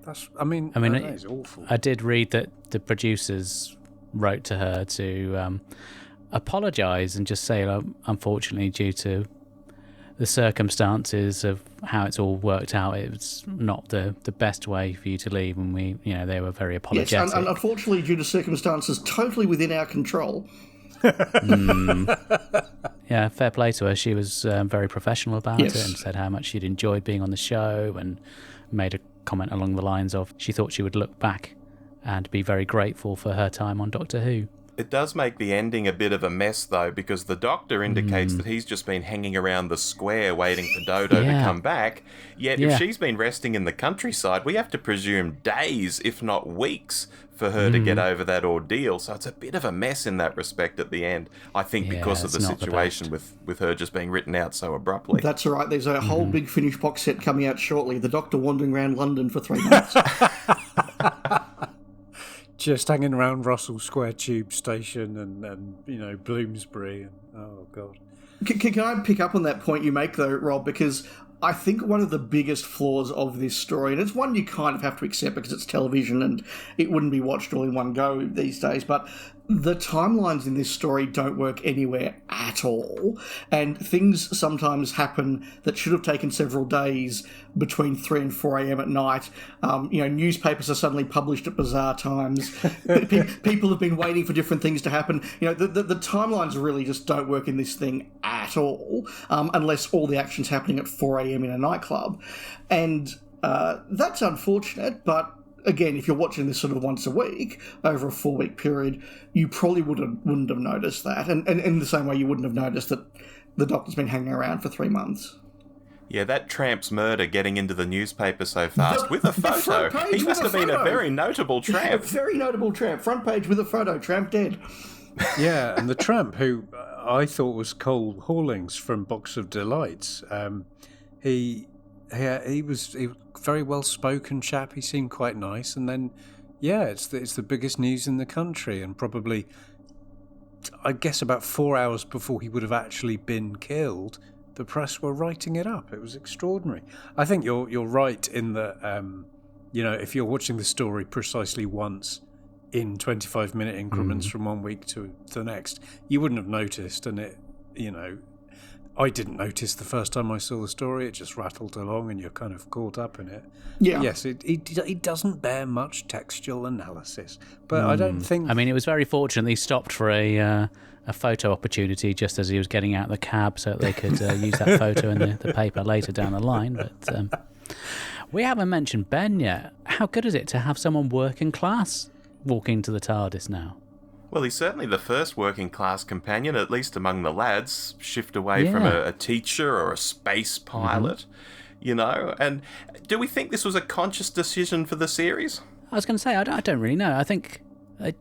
That is awful. I did read that the producers wrote to her to apologise and just say, unfortunately, due to the circumstances of how it's all worked out, it's not the best way for you to leave, and they were very apologetic. Yes, and unfortunately, due to circumstances totally within our control. Yeah, fair play to her. She was very professional about it and said how much she'd enjoyed being on the show, and made a comment along the lines of she thought she would look back and be very grateful for her time on Doctor Who. It does make the ending a bit of a mess, though, because the Doctor indicates that he's just been hanging around the square waiting for Dodo to come back. Yet if she's been resting in the countryside, we have to presume days, if not weeks, for her to get over that ordeal. So it's a bit of a mess in that respect at the end, I think, because of the situation with her just being written out so abruptly. That's all right. There's a whole big Finnish box set coming out shortly. The Doctor wandering around London for 3 months. Just hanging around Russell Square Tube Station and Bloomsbury. And, oh, God. Can I pick up on that point you make, though, Rob? Because I think one of the biggest flaws of this story, and it's one you kind of have to accept because it's television and it wouldn't be watched all in one go these days, but the timelines in this story don't work anywhere at all, and things sometimes happen that should have taken several days between 3 and 4 a.m. at night. Newspapers are suddenly published at bizarre times. People have been waiting for different things to happen. The timelines really just don't work in this thing at all, unless all the action's happening at 4 a.m. in a nightclub. And that's unfortunate, but again, if you're watching this sort of once a week over a 4-week period, you probably wouldn't have noticed that. And in the same way, you wouldn't have noticed that the Doctor's been hanging around for 3 months. Yeah, that tramp's murder getting into the newspaper so fast with a photo. He must have been a very notable tramp. A very notable tramp. Front page with a photo. Tramp dead. Yeah, and the tramp, who I thought was Cole Hawlings from Box of Delights, he was very well-spoken chap. He seemed quite nice, and then, it's the biggest news in the country, and probably, I guess, about 4 hours before he would have actually been killed, the press were writing it up. It was extraordinary. I think you're right in that, if you're watching the story precisely once in 25-minute increments from 1 week to the next, you wouldn't have noticed, and it, I didn't notice the first time I saw the story. It just rattled along, and you're kind of caught up in it. Yeah. But yes, it doesn't bear much textual analysis, but I don't think. I mean, it was very fortunate he stopped for a photo opportunity just as he was getting out of the cab, so that they could use that photo in the paper later down the line. But we haven't mentioned Ben yet. How good is it to have someone working class walking to the TARDIS now? Well, he's certainly the first working class companion, at least among the lads. Shift away from a teacher or a space pilot, And do we think this was a conscious decision for the series? I was going to say, I don't really know. I think,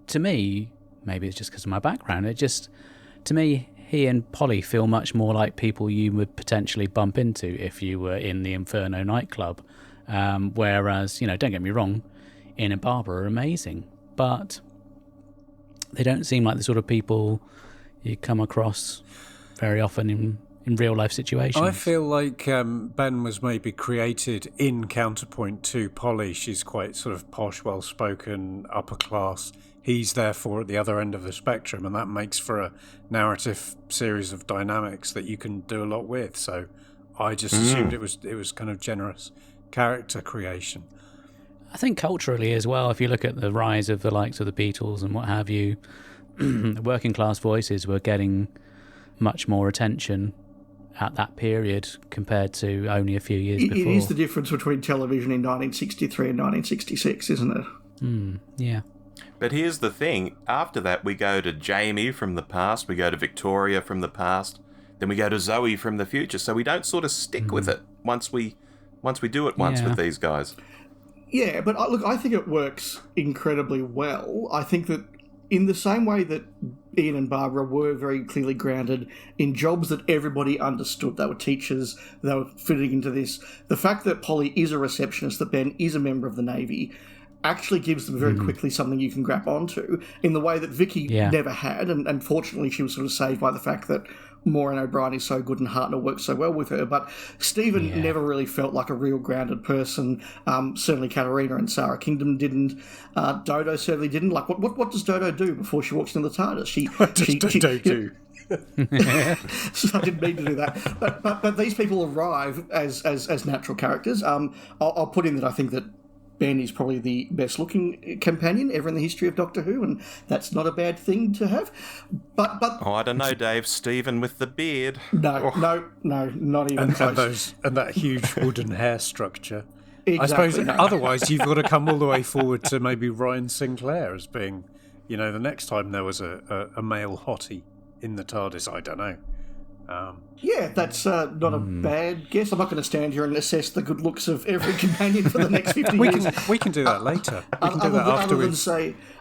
to me, maybe it's just because of my background, to me, he and Polly feel much more like people you would potentially bump into if you were in the Inferno nightclub. Whereas, don't get me wrong, Ian and Barbara are amazing, but they don't seem like the sort of people you come across very often in real life situations. I feel like Ben was maybe created in counterpoint to Polly. She's quite sort of posh, well-spoken, upper class. He's therefore at the other end of the spectrum, and that makes for a narrative series of dynamics that you can do a lot with. So I just assumed it was kind of generous character creation. I think culturally as well, if you look at the rise of the likes of the Beatles and what have you, the working class voices were getting much more attention at that period compared to only a few years before. It is the difference between television in 1963 and 1966, isn't it? Yeah. But here's the thing. After that, we go to Jamie from the past, we go to Victoria from the past, then we go to Zoe from the future. So we don't sort of stick with it once we do it once with these guys. Yeah, but look, I think it works incredibly well. I think that in the same way that Ian and Barbara were very clearly grounded in jobs that everybody understood, they were teachers, they were fitting into this, the fact that Polly is a receptionist, that Ben is a member of the Navy, actually gives them very quickly something you can grab onto in the way that Vicky never had, and fortunately she was sort of saved by the fact that Maureen O'Brien is so good and Hartnell works so well with her, but Stephen never really felt like a real grounded person. Certainly Katarina and Sarah Kingdom didn't. Dodo certainly didn't. Like, what does Dodo do before she walks into the TARDIS? What does Dodo do? So I didn't mean to do that. But these people arrive as natural characters. I'll put in that I think that Ben is probably the best-looking companion ever in the history of Doctor Who, and that's not a bad thing to have. But I don't know, Dave. Stephen with the beard. No, not even close. And that huge wooden hair structure. Exactly, I suppose otherwise you've got to come all the way forward to maybe Ryan Sinclair as being, the next time there was a male hottie in the TARDIS. I don't know. Yeah, that's not a bad guess. I'm not going to stand here and assess the good looks of every companion for the next 50 years. We can do that later. We can do that afterwards.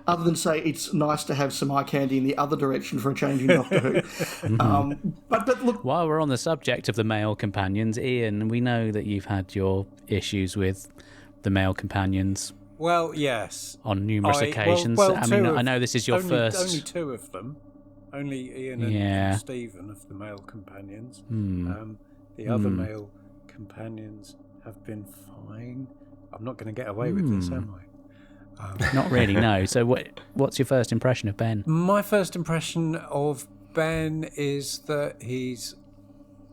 Other than say it's nice to have some eye candy in the other direction for a change in Doctor Who. But look... While we're on the subject of the male companions, Ian, we know that you've had your issues with the male companions. Well, yes. On numerous occasions. I know this is your first... Only two of them. Only Ian and Stephen of the male companions. The other male companions have been fine. I'm not going to get away with this, am Not really, no. So what's your first impression of Ben? My first impression of Ben is that he's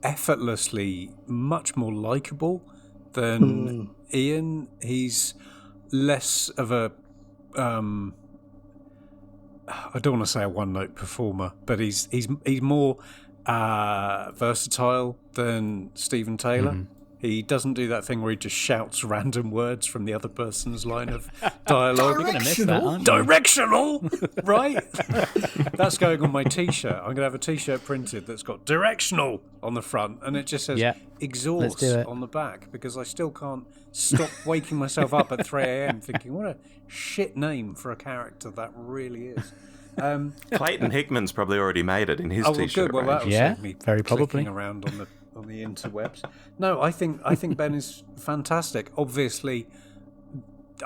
effortlessly much more likeable than Ian. He's less of a I don't want to say a one-note performer, but he's more versatile than Stephen Taylor. He doesn't do that thing where he just shouts random words from the other person's line of dialogue. You're going to miss that, aren't you? Directional, right? That's going on my T-shirt. I'm going to have a T-shirt printed that's got directional on the front, and it just says exhaust on the back, because I still can't stop waking myself up at 3 a.m. thinking, what a shit name for a character that really is. Clayton Hickman's probably already made it in his T-shirt good. Well, that range. will save me very probably clicking around on the interwebs. No, I think Ben is fantastic. Obviously,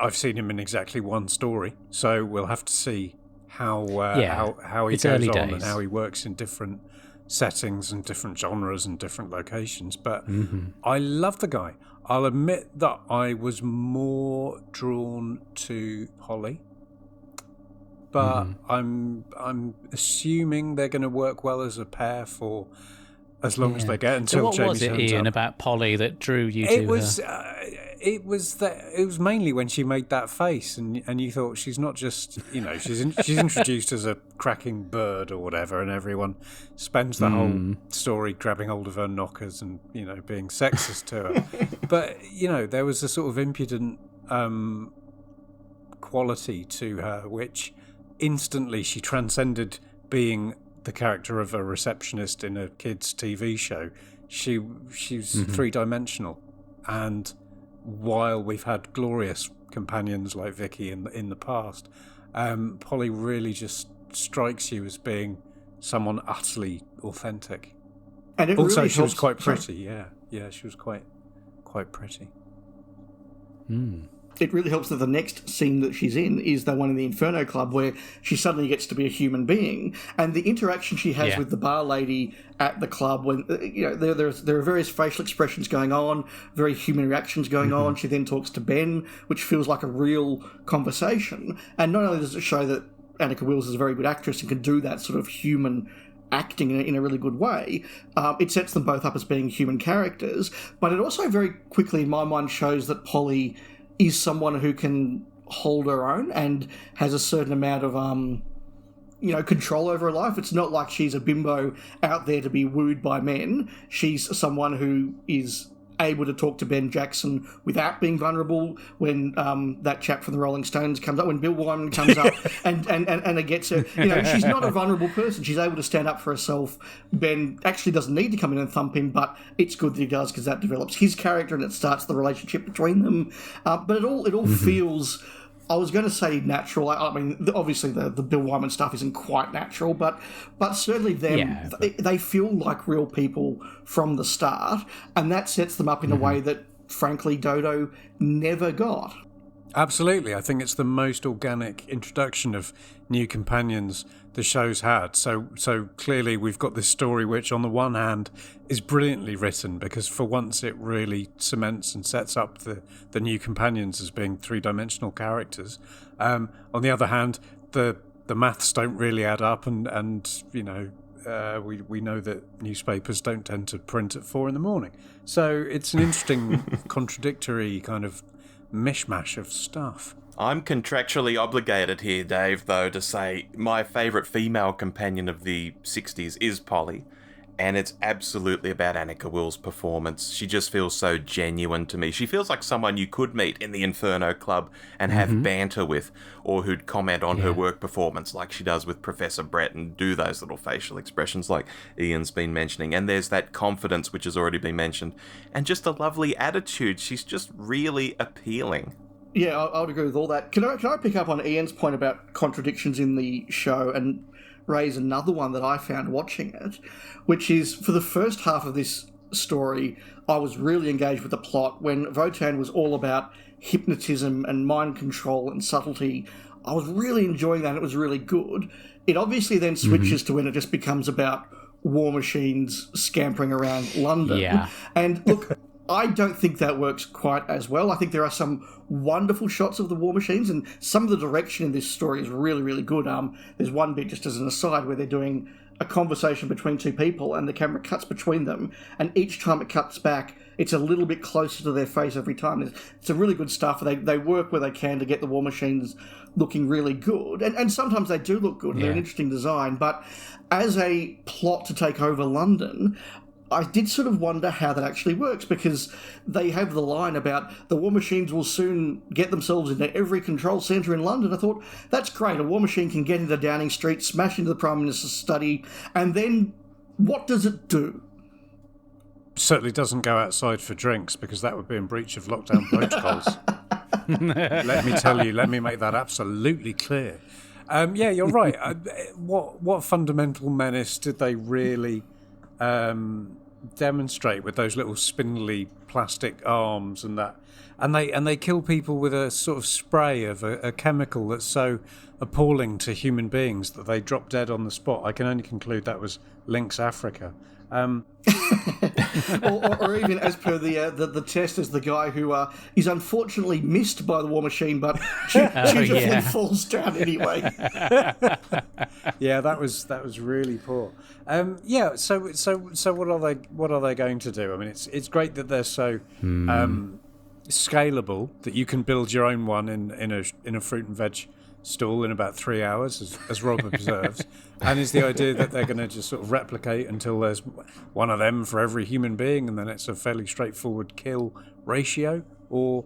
I've seen him in exactly one story, so we'll have to see how he goes on and how he works in different settings and different genres and different locations. But I love the guy. I'll admit that I was more drawn to Polly, but I'm assuming they're going to work well as a pair for as long as they get until so Jamie what was it, turns Ian, up. About Polly that drew you to her? It was mainly when she made that face, and you thought she's not just, she's introduced as a cracking bird or whatever, and everyone spends the whole story grabbing hold of her knockers and being sexist to her. But there was a sort of impudent quality to her, which instantly she transcended being the character of a receptionist in a kids' TV show. She's three-dimensional, and while we've had glorious companions like Vicky in the past, Polly really just strikes you as being someone utterly authentic. And it also, really she was helps, quite pretty. Yeah, she was quite pretty. It really helps that the next scene that she's in is the one in the Inferno Club where she suddenly gets to be a human being, and the interaction she has with the bar lady at the club when there are various facial expressions going on, very human reactions going on. She then talks to Ben, which feels like a real conversation, and not only does it show that Annika Wills is a very good actress and can do that sort of human acting in a really good way, it sets them both up as being human characters, but it also very quickly in my mind shows that Polly is someone who can hold her own and has a certain amount of control over her life. It's not like she's a bimbo out there to be wooed by men. She's someone who is able to talk to Ben Jackson without being vulnerable when that chap from the Rolling Stones comes up, when Bill Wyman comes up and it gets her. She's not a vulnerable person. She's able to stand up for herself. Ben actually doesn't need to come in and thump him, but it's good that he does because that develops his character and it starts the relationship between them. But it all feels, I was going to say natural. I mean, obviously the Bill Wyman stuff isn't quite natural, but certainly them, they feel like real people from the start, and that sets them up in a way that, frankly, Dodo never got. Absolutely. I think it's the most organic introduction of new companions the show's had. So clearly we've got this story which, on the one hand, is brilliantly written because for once it really cements and sets up the new companions as being three-dimensional characters. On the other hand, the maths don't really add up, and we know that newspapers don't tend to print at 4 a.m. So it's an interesting, contradictory kind of mishmash of stuff. I'm contractually obligated here, Dave, though, to say my favourite female companion of the 60s is Polly, and it's absolutely about Annika Wills' performance. She just feels so genuine to me. She feels like someone you could meet in the Inferno Club and have banter with, or who'd comment on her work performance like she does with Professor Brett and do those little facial expressions like Ian's been mentioning. And there's that confidence which has already been mentioned, and just a lovely attitude. She's just really appealing. Yeah, I would agree with all that. Can I pick up on Ian's point about contradictions in the show and raise another one that I found watching it, which is, for the first half of this story, I was really engaged with the plot. When Votan was all about hypnotism and mind control and subtlety, I was really enjoying that. It was really good. It obviously then switches to when it just becomes about war machines scampering around London. Yeah. And look, I don't think that works quite as well. I think there are some wonderful shots of the War Machines, and some of the direction in this story is really, really good. There's one bit, just as an aside, where they're doing a conversation between two people, and the camera cuts between them, and each time it cuts back, it's a little bit closer to their face every time. It's a really good stuff. They work where they can to get the War Machines looking really good, and sometimes they do look good. They're an interesting design, but as a plot to take over London, I did sort of wonder how that actually works, because they have the line about the War Machines will soon get themselves into every control centre in London. I thought, that's great. A War Machine can get into Downing Street, smash into the Prime Minister's study, and then what does it do? Certainly doesn't go outside for drinks, because that would be in breach of lockdown protocols. Let me tell you, let me make that absolutely clear. Yeah, you're right. What fundamental menace did they really demonstrate with those little spindly plastic arms and that? And they kill people with a sort of spray of a chemical that's so appalling to human beings that they drop dead on the spot. I can only conclude that was Lynx Africa. or even as per the test, as the guy who is unfortunately missed by the War Machine, but gingerly falls down anyway. Yeah, that was really poor. So what are they going to do? I mean, it's great that they're so scalable that you can build your own one in a fruit and veg stall in about 3 hours, as Rob observes. And is the idea that they're going to just sort of replicate until there's one of them for every human being, and then it's a fairly straightforward kill ratio? Or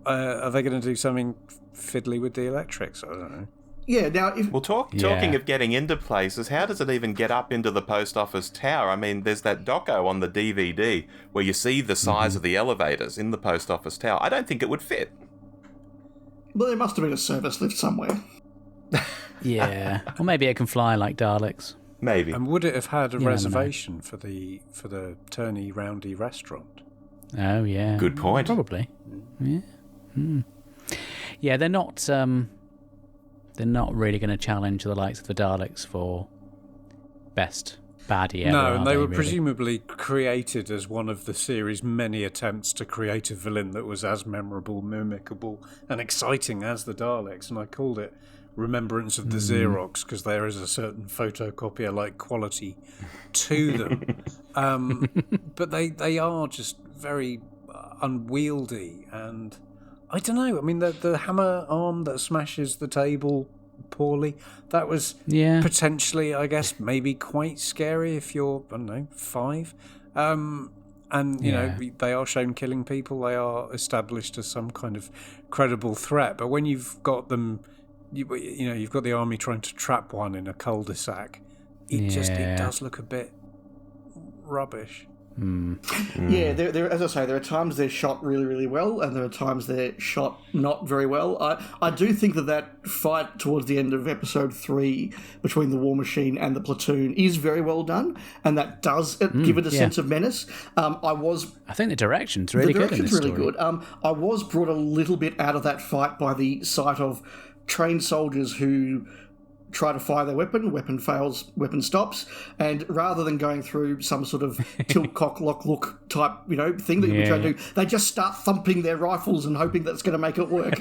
are they going to do something fiddly with the electrics? I don't know. Yeah, now... Talking of getting into places, how does it even get up into the post office tower? I mean, there's that doco on the DVD where you see the size of the elevators in the post office tower. I don't think it would fit. Well, there must have been a service lift somewhere. Yeah, or maybe it can fly like Daleks. Maybe. And would it have had a reservation for the turny roundy restaurant? Oh yeah, good point. Probably. Yeah. Yeah, they're not really going to challenge the likes of the Daleks for best baddie ever. No, and they were really? presumably created as one of the series' many attempts to create a villain that was as memorable, mimicable, and exciting as the Daleks. And I called it Remembrance of the Xerox, because there is a certain photocopier-like quality to them. But they are just very unwieldy, and I don't know. I mean, the hammer arm that smashes the table poorly, that was potentially, I guess, maybe quite scary if you're, I don't know, 5. And, you know, they are shown killing people. They are established as some kind of credible threat. But when you've got them, you've got the army trying to trap one in a cul-de-sac, it does look a bit rubbish. Yeah, there, as I say, there are times they're shot really, really well, and there are times they're shot not very well. I do think that fight towards the end of episode 3 between the War Machine and the platoon is very well done, and that does give it a sense of menace. I think the direction's really good in this story. Good. I was brought a little bit out of that fight by the sight of trained soldiers who try to fire their weapon fails, weapon stops, and rather than going through some sort of tilt, cock, lock, look type, thing that you would try to do, they just start thumping their rifles and hoping that's going to make it work,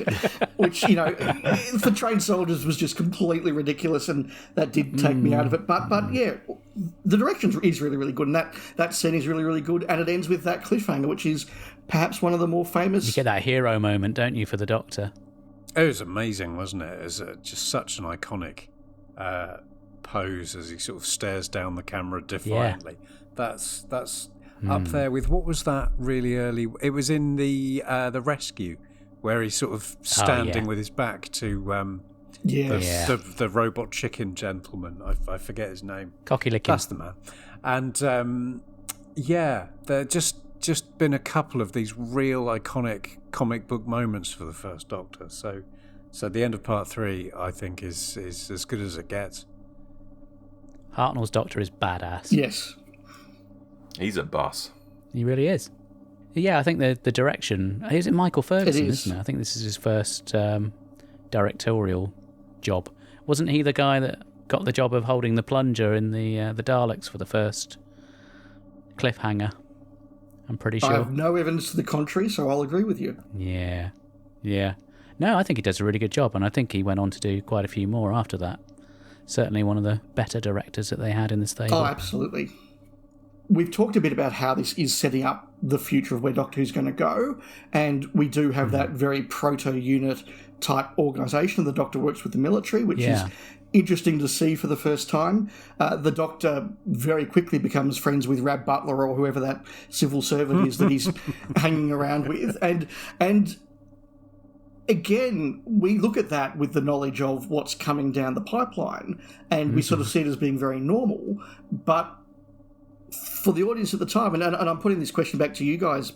which, for trained soldiers was just completely ridiculous, and that did take me out of it. But yeah, the direction is really, really good, and that scene is really, really good, and it ends with that cliffhanger, which is perhaps one of the more famous... You get that hero moment, don't you, for the Doctor? It was amazing, wasn't it? It was just such an iconic pose as he sort of stares down the camera defiantly. That's up there with, what was that really early? It was in the Rescue, where he's sort of standing with his back to the robot chicken gentleman. I forget his name. Cocky Licking. That's the man. And there just been a couple of these real iconic comic book moments for the first Doctor. So the end of part 3, I think, is as good as it gets. Hartnell's Doctor is badass. Yes. He's a boss. He really is. Yeah, I think the direction... Is it Michael Ferguson, isn't it? I think this is his first directorial job. Wasn't he the guy that got the job of holding the plunger in the Daleks for the first cliffhanger? I'm pretty I sure. have no evidence to the contrary, so I'll agree with you. Yeah. No, I think he does a really good job, and I think he went on to do quite a few more after that. Certainly one of the better directors that they had in the stable. Oh, absolutely. We've talked a bit about how this is setting up the future of where Doctor Who's going to go, and we do have that very proto-unit type organisation. The Doctor works with the military, which is interesting to see for the first time. The Doctor very quickly becomes friends with Rab Butler or whoever that civil servant is that he's hanging around with. And again, we look at that with the knowledge of what's coming down the pipeline, and we sort of see it as being very normal. But for the audience at the time, and I'm putting this question back to you guys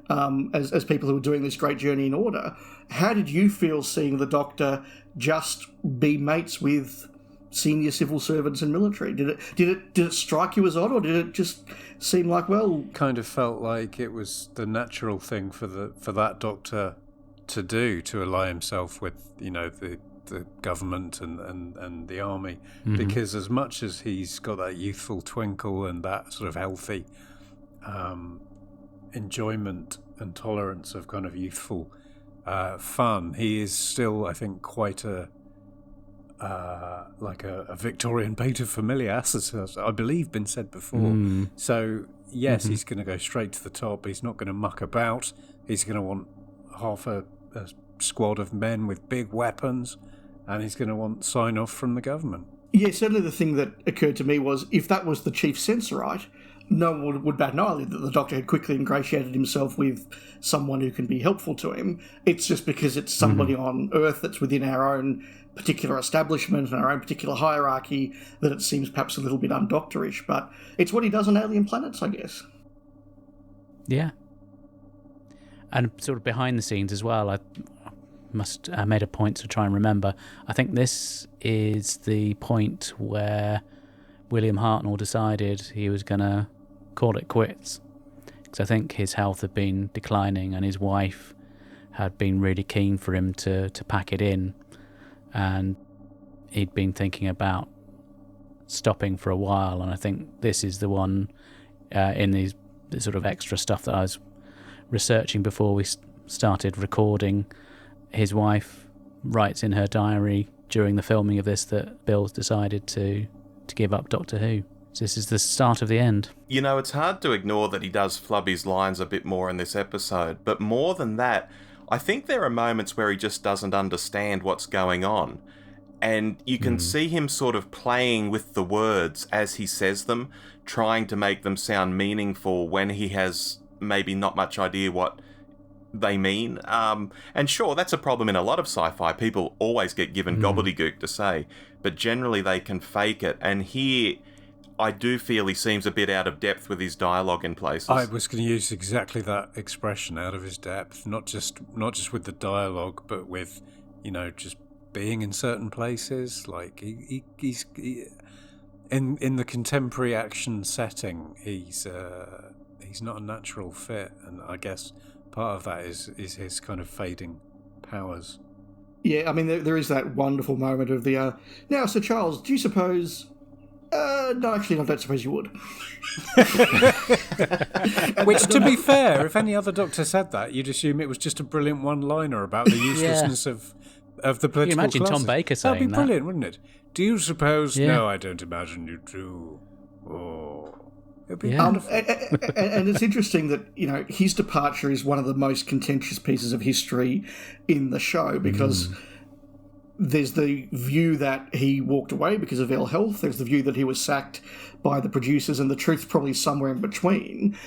as people who are doing this great journey in order, how did you feel seeing the Doctor just be mates with senior civil servants and military? Did it strike you as odd, or did it just seem like, well... Kind of felt like it was the natural thing for that Doctor to do, to ally himself with, the government and the army, because as much as he's got that youthful twinkle and that sort of healthy enjoyment and tolerance of kind of youthful fun, he is still, I think, quite a Victorian paterfamilias, as I believe been said before. So yes, he's going to go straight to the top. He's not going to muck about. He's going to want half a squad of men with big weapons, and he's going to want sign-off from the government. Yeah, certainly the thing that occurred to me was, if that was the chief censorite, no one would bat an eyelid that the Doctor had quickly ingratiated himself with someone who can be helpful to him. It's just because it's somebody on Earth that's within our own particular establishment and our own particular hierarchy that it seems perhaps a little bit undoctorish, but it's what he does on alien planets, I guess. Yeah. And sort of behind the scenes as well, I made a point to try and remember. I think this is the point where William Hartnell decided he was going to call it quits, because I think his health had been declining and his wife had been really keen for him to pack it in, and he'd been thinking about stopping for a while. And I think this is the one in the sort of extra stuff that I was researching before we started recording. His wife writes in her diary during the filming of this that Bill's decided to give up Doctor Who. So this is the start of the end. It's hard to ignore that he does flub his lines a bit more in this episode, but more than that, I think there are moments where he just doesn't understand what's going on. And you can see him sort of playing with the words as he says them, trying to make them sound meaningful when he has maybe not much idea what they mean. And sure, that's a problem in a lot of sci-fi. People always get given gobbledygook to say, but generally they can fake it. And here, I do feel he seems a bit out of depth with his dialogue in places. I was going to use exactly that expression, out of his depth, not just with the dialogue, but with, just being in certain places. Like he's in the contemporary action setting, he's not a natural fit, and I guess part of that is his kind of fading powers. Yeah, I mean, there is that wonderful moment of the, now, Sir Charles, do you suppose... no, actually, I don't suppose you would. Which, to be fair, if any other Doctor said that, you'd assume it was just a brilliant one-liner about the uselessness of the political Can you imagine classes. Tom Baker saying that? That'd be brilliant, wouldn't it? Do you suppose... Yeah. No, I don't imagine you do. Oh... It'd be wonderful. And it's interesting that, his departure is one of the most contentious pieces of history in the show, because there's the view that he walked away because of ill health, there's the view that he was sacked by the producers, and the truth's probably somewhere in between.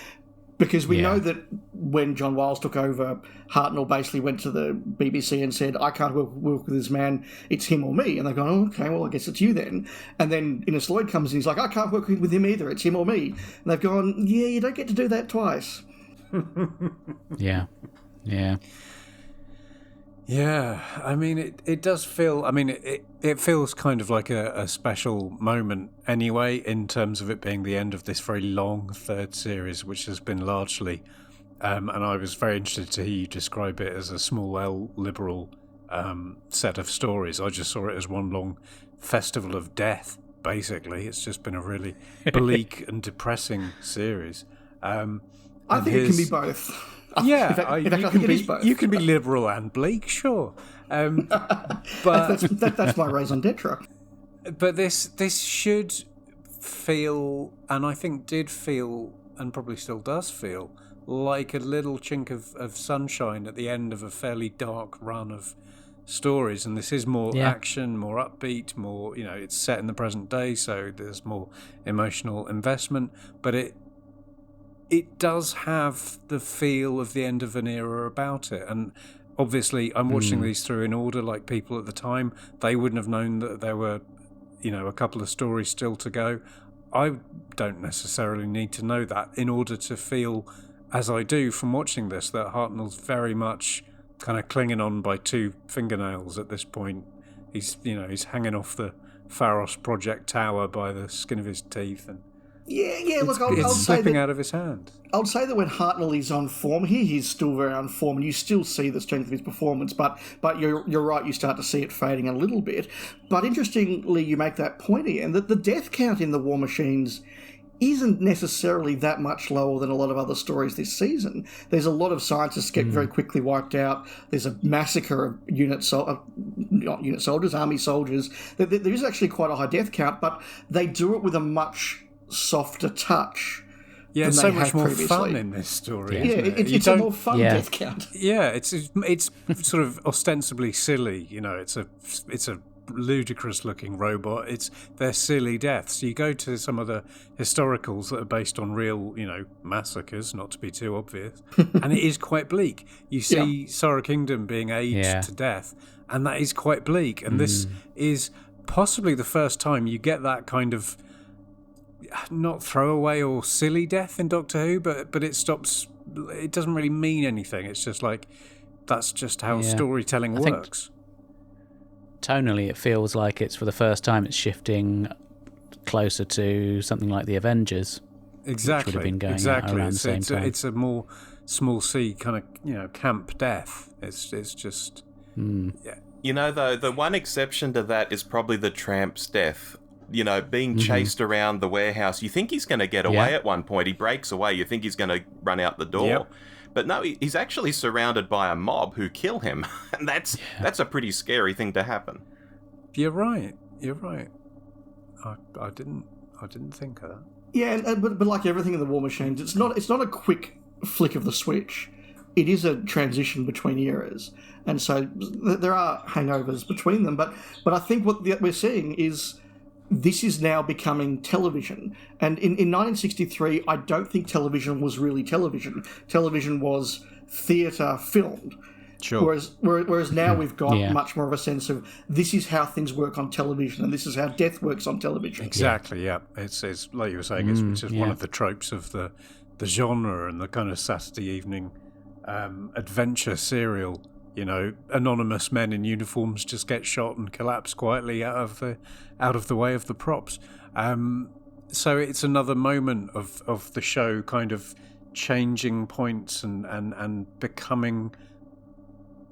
Because we know that when John Wiles took over, Hartnell basically went to the BBC and said, I can't work with this man, it's him or me. And they've gone, oh, okay, well, I guess it's you then. And then Innes Lloyd comes in, he's like, I can't work with him either, it's him or me. And they've gone, yeah, you don't get to do that twice. Yeah. Yeah, I mean, it does feel... I mean, it feels kind of like a special moment anyway, in terms of it being the end of this very long third series, which has been largely... and I was very interested to hear you describe it as a small L liberal set of stories. I just saw it as one long festival of death, basically. It's just been a really bleak and depressing series. I think it can be both. Yeah, in fact, I think it is both. You can be liberal and bleak, sure. But that's my raison d'etre. But this should feel, and I think did feel, and probably still does feel, like a little chink of sunshine at the end of a fairly dark run of stories. And this is more action, more upbeat, more, it's set in the present day, so there's more emotional investment. But it does have the feel of the end of an era about it. And obviously, I'm watching these through in order, like people at the time. They wouldn't have known that there were, a couple of stories still to go. I don't necessarily need to know that in order to feel, as I do from watching this, that Hartnell's very much kind of clinging on by two fingernails at this point. He's hanging off the Pharos Project Tower by the skin of his teeth, and Look, it's slipping out of his hand. I would say that when Hartnell is on form, he's still very on form, and you still see the strength of his performance. But you're right, you start to see it fading a little bit. But interestingly, you make that point, Ian, that the death count in the War Machines isn't necessarily that much lower than a lot of other stories this season. There's a lot of scientists get very quickly wiped out. There's a massacre of army soldiers. There is actually quite a high death count, but they do it with a much softer touch. Yeah, it's so much more fun in this story. Yeah, it's a more fun death count. Yeah, it's sort of ostensibly silly. It's a ludicrous looking robot. They're silly deaths. You go to some of the historicals that are based on real, massacres, not to be too obvious, and it is quite bleak. You see Sorrow Kingdom being aged to death, and that is quite bleak. And this is possibly the first time you get that kind of not throwaway or silly death in Doctor Who, but it stops. It doesn't really mean anything. It's just like that's just how storytelling works. Tonally, it feels like it's for the first time it's shifting closer to something like the Avengers. Exactly. Which would have been going out around the same time. It's a more small C kind of camp death. It's just Though the one exception to that is probably the tramp's death. Being chased around the warehouse. You think he's going to get away at one point. He breaks away. You think he's going to run out the door. Yep. But no, he's actually surrounded by a mob who kill him. And that's a pretty scary thing to happen. You're right. I didn't think of that. Yeah, but like everything in the War Machines, it's not a quick flick of the switch. It is a transition between eras. And so there are hangovers between them. But I think what we're seeing is this is now becoming television. And in 1963, I don't think television was really television. Television was theatre filmed. Sure. Whereas now we've got much more of a sense of this is how things work on television and this is how death works on television. Exactly, yeah. It's like you were saying, it's just one of the tropes of the genre and the kind of Saturday evening adventure serial. Anonymous men in uniforms just get shot and collapse quietly out of the way of the props. So it's another moment of the show kind of changing points and becoming,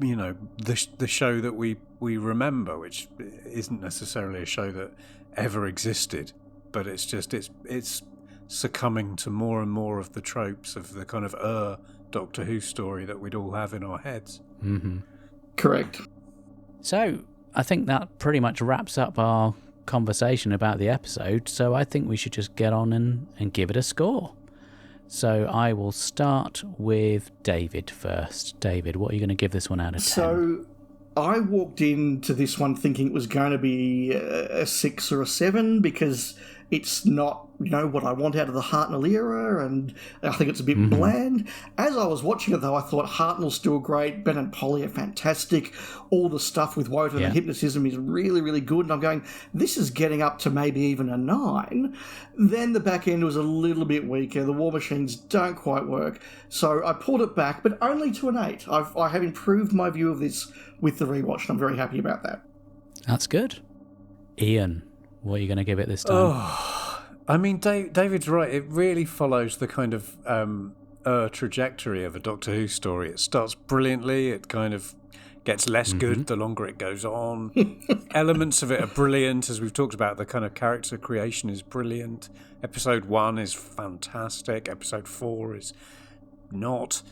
the show that we remember, which isn't necessarily a show that ever existed, but it's succumbing to more and more of the tropes of the kind of Doctor Who story that we'd all have in our heads. Mm-hmm. Correct. So I think that pretty much wraps up our conversation about the episode, so I think we should just get on and give it a score. So I will start with David first. David, what are you going to give this one out of 10? So I walked into this one thinking it was going to be a 6 or a 7 because it's not, what I want out of the Hartnell era, and I think it's a bit bland. As I was watching it, though, I thought Hartnell's still great, Ben and Polly are fantastic, all the stuff with Wotan and hypnotism is really, really good, and I'm going, this is getting up to maybe even a 9. Then the back end was a little bit weaker, the War Machines don't quite work, so I pulled it back, but only to an 8. I have improved my view of this with the rewatch, and I'm very happy about that. That's good. Ian, what are you going to give it this time? I mean, David's right. It really follows the kind of trajectory of a Doctor Who story. It starts brilliantly. It kind of gets less good the longer it goes on. Elements of it are brilliant. As we've talked about, the kind of character creation is brilliant. Episode 1 is fantastic. Episode 4 is not.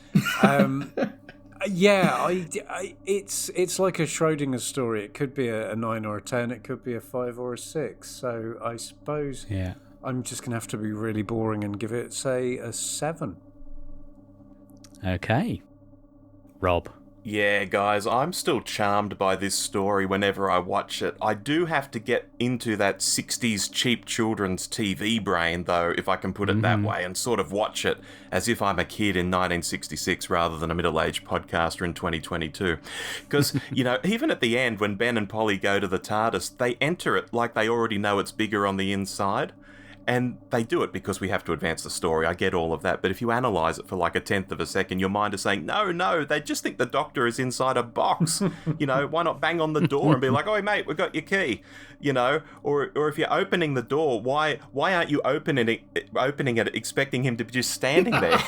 It's like a Schrödinger story. It could be a 9 or a 10. It could be a 5 or a 6. So I suppose I'm just going to have to be really boring and give it, say, a 7. Okay. Rob. Yeah, guys, I'm still charmed by this story whenever I watch it. I do have to get into that 60s cheap children's TV brain, though, if I can put it that way, and sort of watch it as if I'm a kid in 1966 rather than a middle-aged podcaster in 2022. Because, even at the end, when Ben and Polly go to the TARDIS, they enter it like they already know it's bigger on the inside. And they do it because we have to advance the story. I get all of that. But if you analyse it for like a tenth of a second, your mind is saying, no, they just think the Doctor is inside a box. Why not bang on the door and be like, oh, mate, we've got your key. Or if you're opening the door, why aren't you opening it expecting him to be just standing there?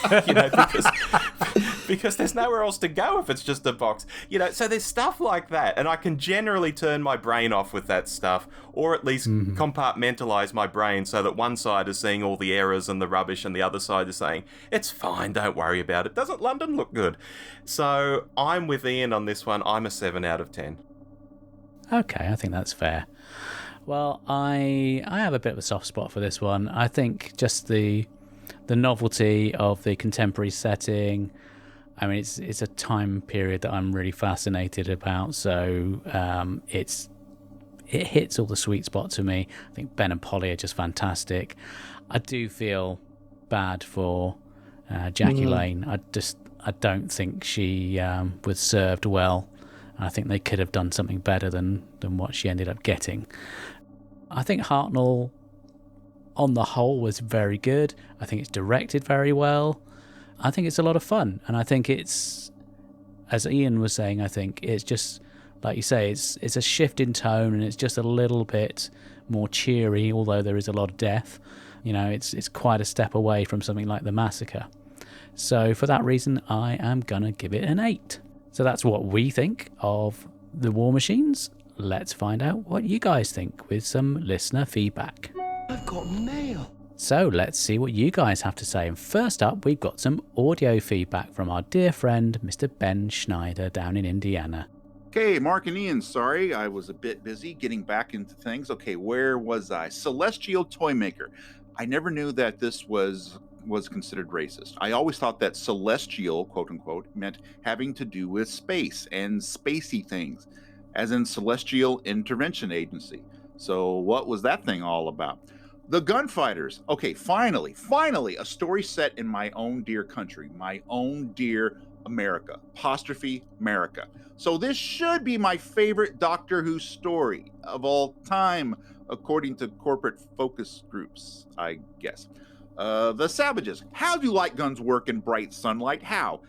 Because there's nowhere else to go if it's just a box. So there's stuff like that. And I can generally turn my brain off with that stuff, or at least compartmentalise my brain so that one side is seeing all the errors and the rubbish and the other side is saying, it's fine, don't worry about it. Doesn't London look good? So I'm with Ian on this one. I'm a 7 out of 10. Okay, I think that's fair. Well, I have a bit of a soft spot for this one. I think just the novelty of the contemporary setting. I mean, it's a time period that I'm really fascinated about. So it hits all the sweet spots for me. I think Ben and Polly are just fantastic. I do feel bad for Jackie Lane. I don't think she was served well. I think they could have done something better than what she ended up getting. I think Hartnell, on the whole, was very good. I think it's directed very well. I think it's a lot of fun. And I think it's, as Ian was saying, I think it's just, like you say, it's a shift in tone and it's just a little bit more cheery, although there is a lot of death. It's quite a step away from something like The Massacre. So for that reason, I am going to give it an 8. So that's what we think of The War Machines. Let's find out what you guys think with some listener feedback. I've got mail. So let's see what you guys have to say. And first up, we've got some audio feedback from our dear friend, Mr. Ben Schneider down in Indiana. Okay, Mark and Ian, sorry, I was a bit busy getting back into things. Okay, where was I? Celestial Toymaker. I never knew that this was considered racist. I always thought that celestial, quote unquote, meant having to do with space and spacey things, as in Celestial Intervention Agency. So what was that thing all about? The Gunfighters. Okay, finally, a story set in my own dear country, my own dear America, apostrophe America. So this should be my favorite Doctor Who story of all time, according to corporate focus groups, I guess. The Savages. How do light guns work in bright sunlight? How?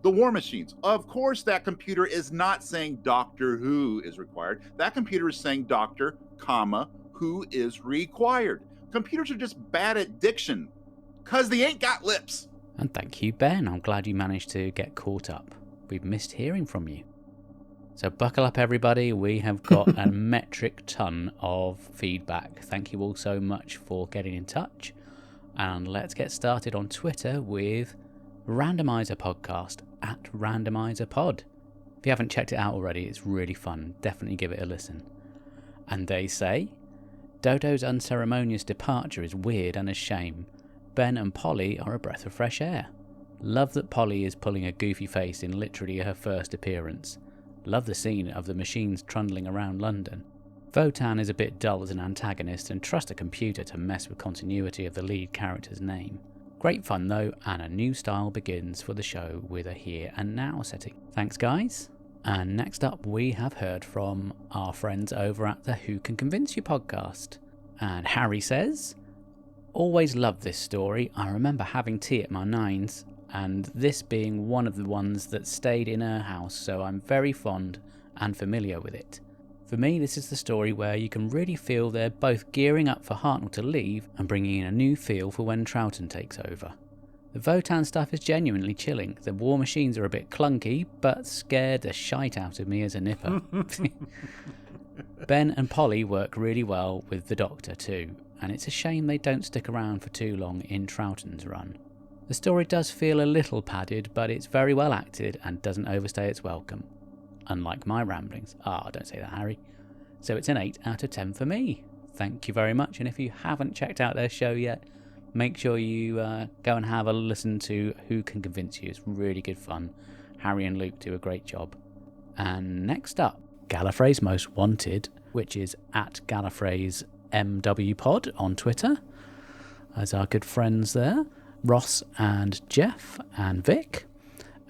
The War Machines. Of course, that computer is not saying Doctor Who is required. That computer is saying Doctor, who is required. Computers are just bad at diction, because they ain't got lips. And thank you, Ben. I'm glad you managed to get caught up. We've missed hearing from you. So buckle up, everybody. We have got a metric ton of feedback. Thank you all so much for getting in touch. And let's get started on Twitter with Randomizer Podcast at Randomizer Pod. If you haven't checked it out already, it's really fun. Definitely give it a listen. And they say, Dodo's unceremonious departure is weird and a shame. Ben and Polly are a breath of fresh air. Love that Polly is pulling a goofy face in literally her first appearance. Love the scene of the machines trundling around London. Votan is a bit dull as an antagonist and trust a computer to mess with continuity of the lead character's name. Great fun though, and a new style begins for the show with a here and now setting. Thanks guys. And next up we have heard from our friends over at the Who Can Convince You podcast. And Harry says, always loved this story. I remember having tea at my 9s and this being one of the ones that stayed in her house, so I'm very fond and familiar with it. For me, this is the story where you can really feel they're both gearing up for Hartnell to leave and bringing in a new feel for when Troughton takes over. The Votan stuff is genuinely chilling. The War Machines are a bit clunky, but scared the shite out of me as a nipper. Ben and Polly work really well with the Doctor too, and it's a shame they don't stick around for too long in Troughton's run. The story does feel a little padded, but it's very well acted and doesn't overstay its welcome. Unlike my ramblings. Don't say that, Harry. So it's an 8 out of 10 for me. Thank you very much, and if you haven't checked out their show yet, make sure you go and have a listen to Who Can Convince You. It's really good fun. Harry and Luke do a great job. And next up, Gallifrey's Most Wanted, which is at Gallifrey's MW Pod on Twitter, as our good friends there, Ross and Jeff and Vic.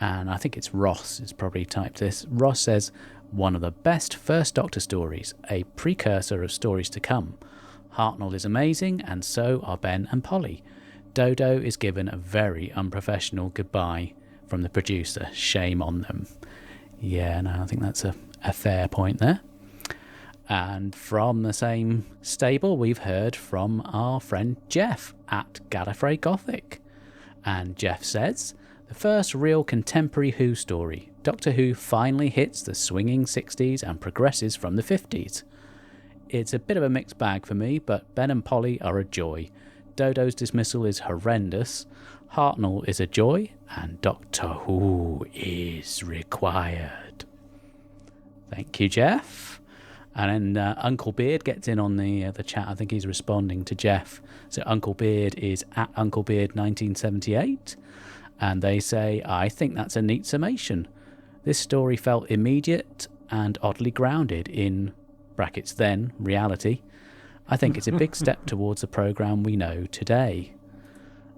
And I think it's Ross who's probably typed this. Ross says, one of the best First Doctor stories, a precursor of stories to come. Hartnell is amazing, and so are Ben and Polly. Dodo is given a very unprofessional goodbye from the producer. Shame on them. Yeah, no, I think that's a fair point there. And from the same stable, we've heard from our friend Jeff at Gallifrey Gothic. And Jeff says, the first real contemporary Who story. Doctor Who finally hits the swinging 60s and progresses from the 50s. It's a bit of a mixed bag for me, but Ben and Polly are a joy. Dodo's dismissal is horrendous. Hartnell is a joy, and Doctor Who is required. Thank you, Jeff. And then Uncle Beard gets in on the chat. I think he's responding to Jeff. So Uncle Beard is at Uncle Beard 1978. And they say, I think that's a neat summation. This story felt immediate and oddly grounded in, brackets then, reality. I think it's a big step towards the programme we know today.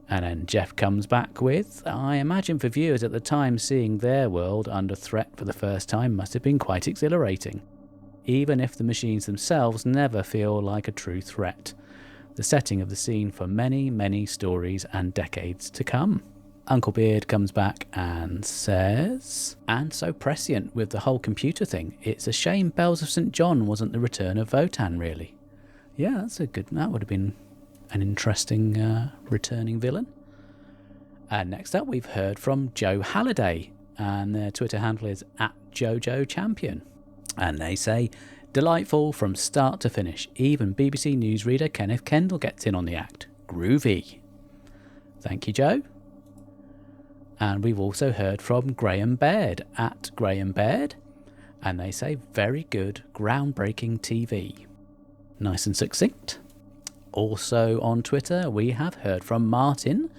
And then Jeff comes back with, I imagine for viewers at the time seeing their world under threat for the first time must have been quite exhilarating. Even if the machines themselves never feel like a true threat. The setting of the scene for many, many stories and decades to come. Uncle Beard comes back and says, and so prescient with the whole computer thing. It's a shame Bells of St. John wasn't the return of Votan, really. Yeah, that would have been an interesting returning villain. And next up, we've heard from Joe Halliday, and their Twitter handle is at Jojo Champion. And they say, delightful from start to finish. Even BBC newsreader Kenneth Kendall gets in on the act. Groovy. Thank you, Joe. And we've also heard from Graham Baird at Graham Baird. And they say, very good, groundbreaking TV. Nice and succinct. Also on Twitter, we have heard from Martin.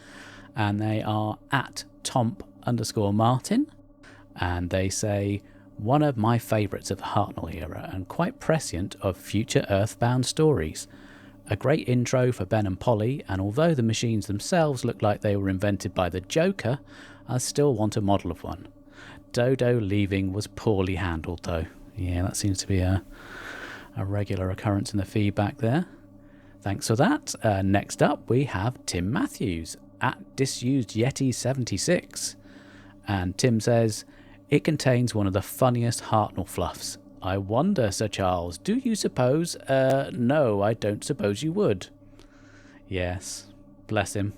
And they are at Tomp_Martin. And they say, one of my favourites of the Hartnell era and quite prescient of future Earthbound stories. A great intro for Ben and Polly, and although the machines themselves look like they were invented by the Joker, I still want a model of one. Dodo leaving was poorly handled though. Yeah, that seems to be a regular occurrence in the feedback there. Thanks for that. Next up we have Tim Matthews at Disused Yeti 76. And Tim says, it contains one of the funniest Hartnell fluffs. I wonder, Sir Charles, do you suppose? No, I don't suppose you would. Yes, bless him.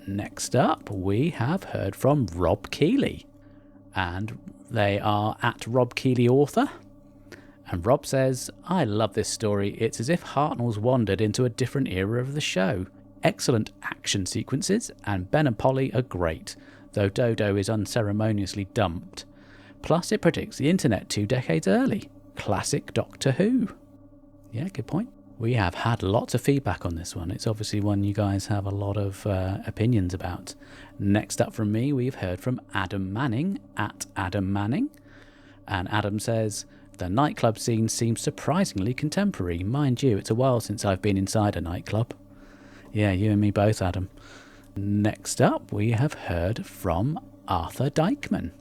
Next up, we have heard from Rob Keeley. And they are at Rob Keeley Author. And Rob says, I love this story. It's as if Hartnell's wandered into a different era of the show. Excellent action sequences, and Ben and Polly are great, though Dodo is unceremoniously dumped. Plus, it predicts the internet 2 decades early. Classic Doctor Who. Yeah, good point. We have had lots of feedback on this one. It's obviously one you guys have a lot of opinions about. Next up from me, we've heard from Adam Manning at Adam Manning. And Adam says, the nightclub scene seems surprisingly contemporary. Mind you, it's a while since I've been inside a nightclub. Yeah, you and me both, Adam. Next up, we have heard from Arthur Dykman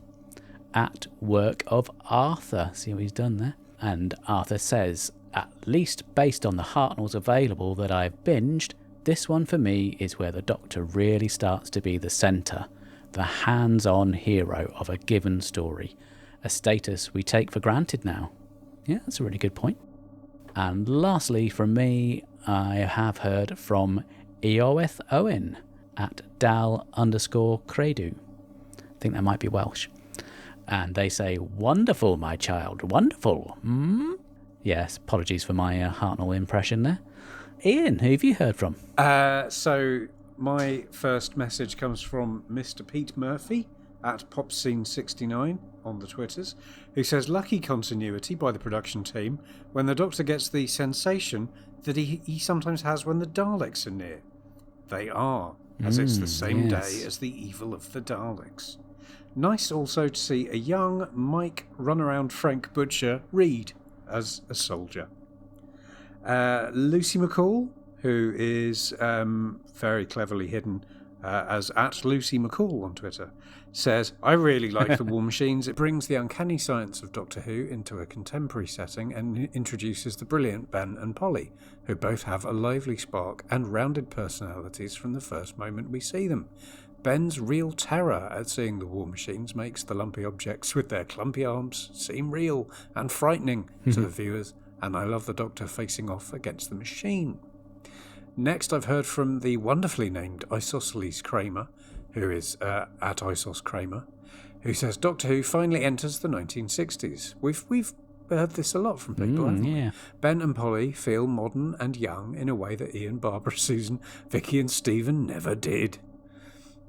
at Work of Arthur. See what he's done there? And Arthur says, at least based on the Hartnells available that I've binged, this one for me is where the Doctor really starts to be the centre, the hands-on hero of a given story, a status we take for granted now. Yeah, that's a really good point. And lastly from me, I have heard from Eoweth Owen at Dal_Credu. I think that might be Welsh. And they say, wonderful, my child, wonderful. Yes, apologies for my Hartnell impression there. Ian, who have you heard from? So My first message comes from Mr. Pete Murphy at PopScene69 on the Twitters, who says, lucky continuity by the production team when the Doctor gets the sensation that he sometimes has when the Daleks are near. They are, as it's the same day as the evil of the Daleks. Nice also to see a young Mike Runaround Frank Butcher read as a soldier. Lucy McCall, who is very cleverly hidden as at Lucy McCall on Twitter, says, I really like The War Machines. It brings the uncanny science of Doctor Who into a contemporary setting and introduces the brilliant Ben and Polly, who both have a lively spark and rounded personalities from the first moment we see them. Ben's real terror at seeing the War Machines makes the lumpy objects with their clumpy arms seem real and frightening to the viewers, and I love the Doctor facing off against the machine. Next, I've heard from the wonderfully named Isosceles Kramer, who is at Isos Kramer, who says Doctor Who finally enters the 1960s. We've heard this a lot from people, haven't we? Ben and Polly feel modern and young in a way that Ian, Barbara, Susan, Vicky and Stephen never did.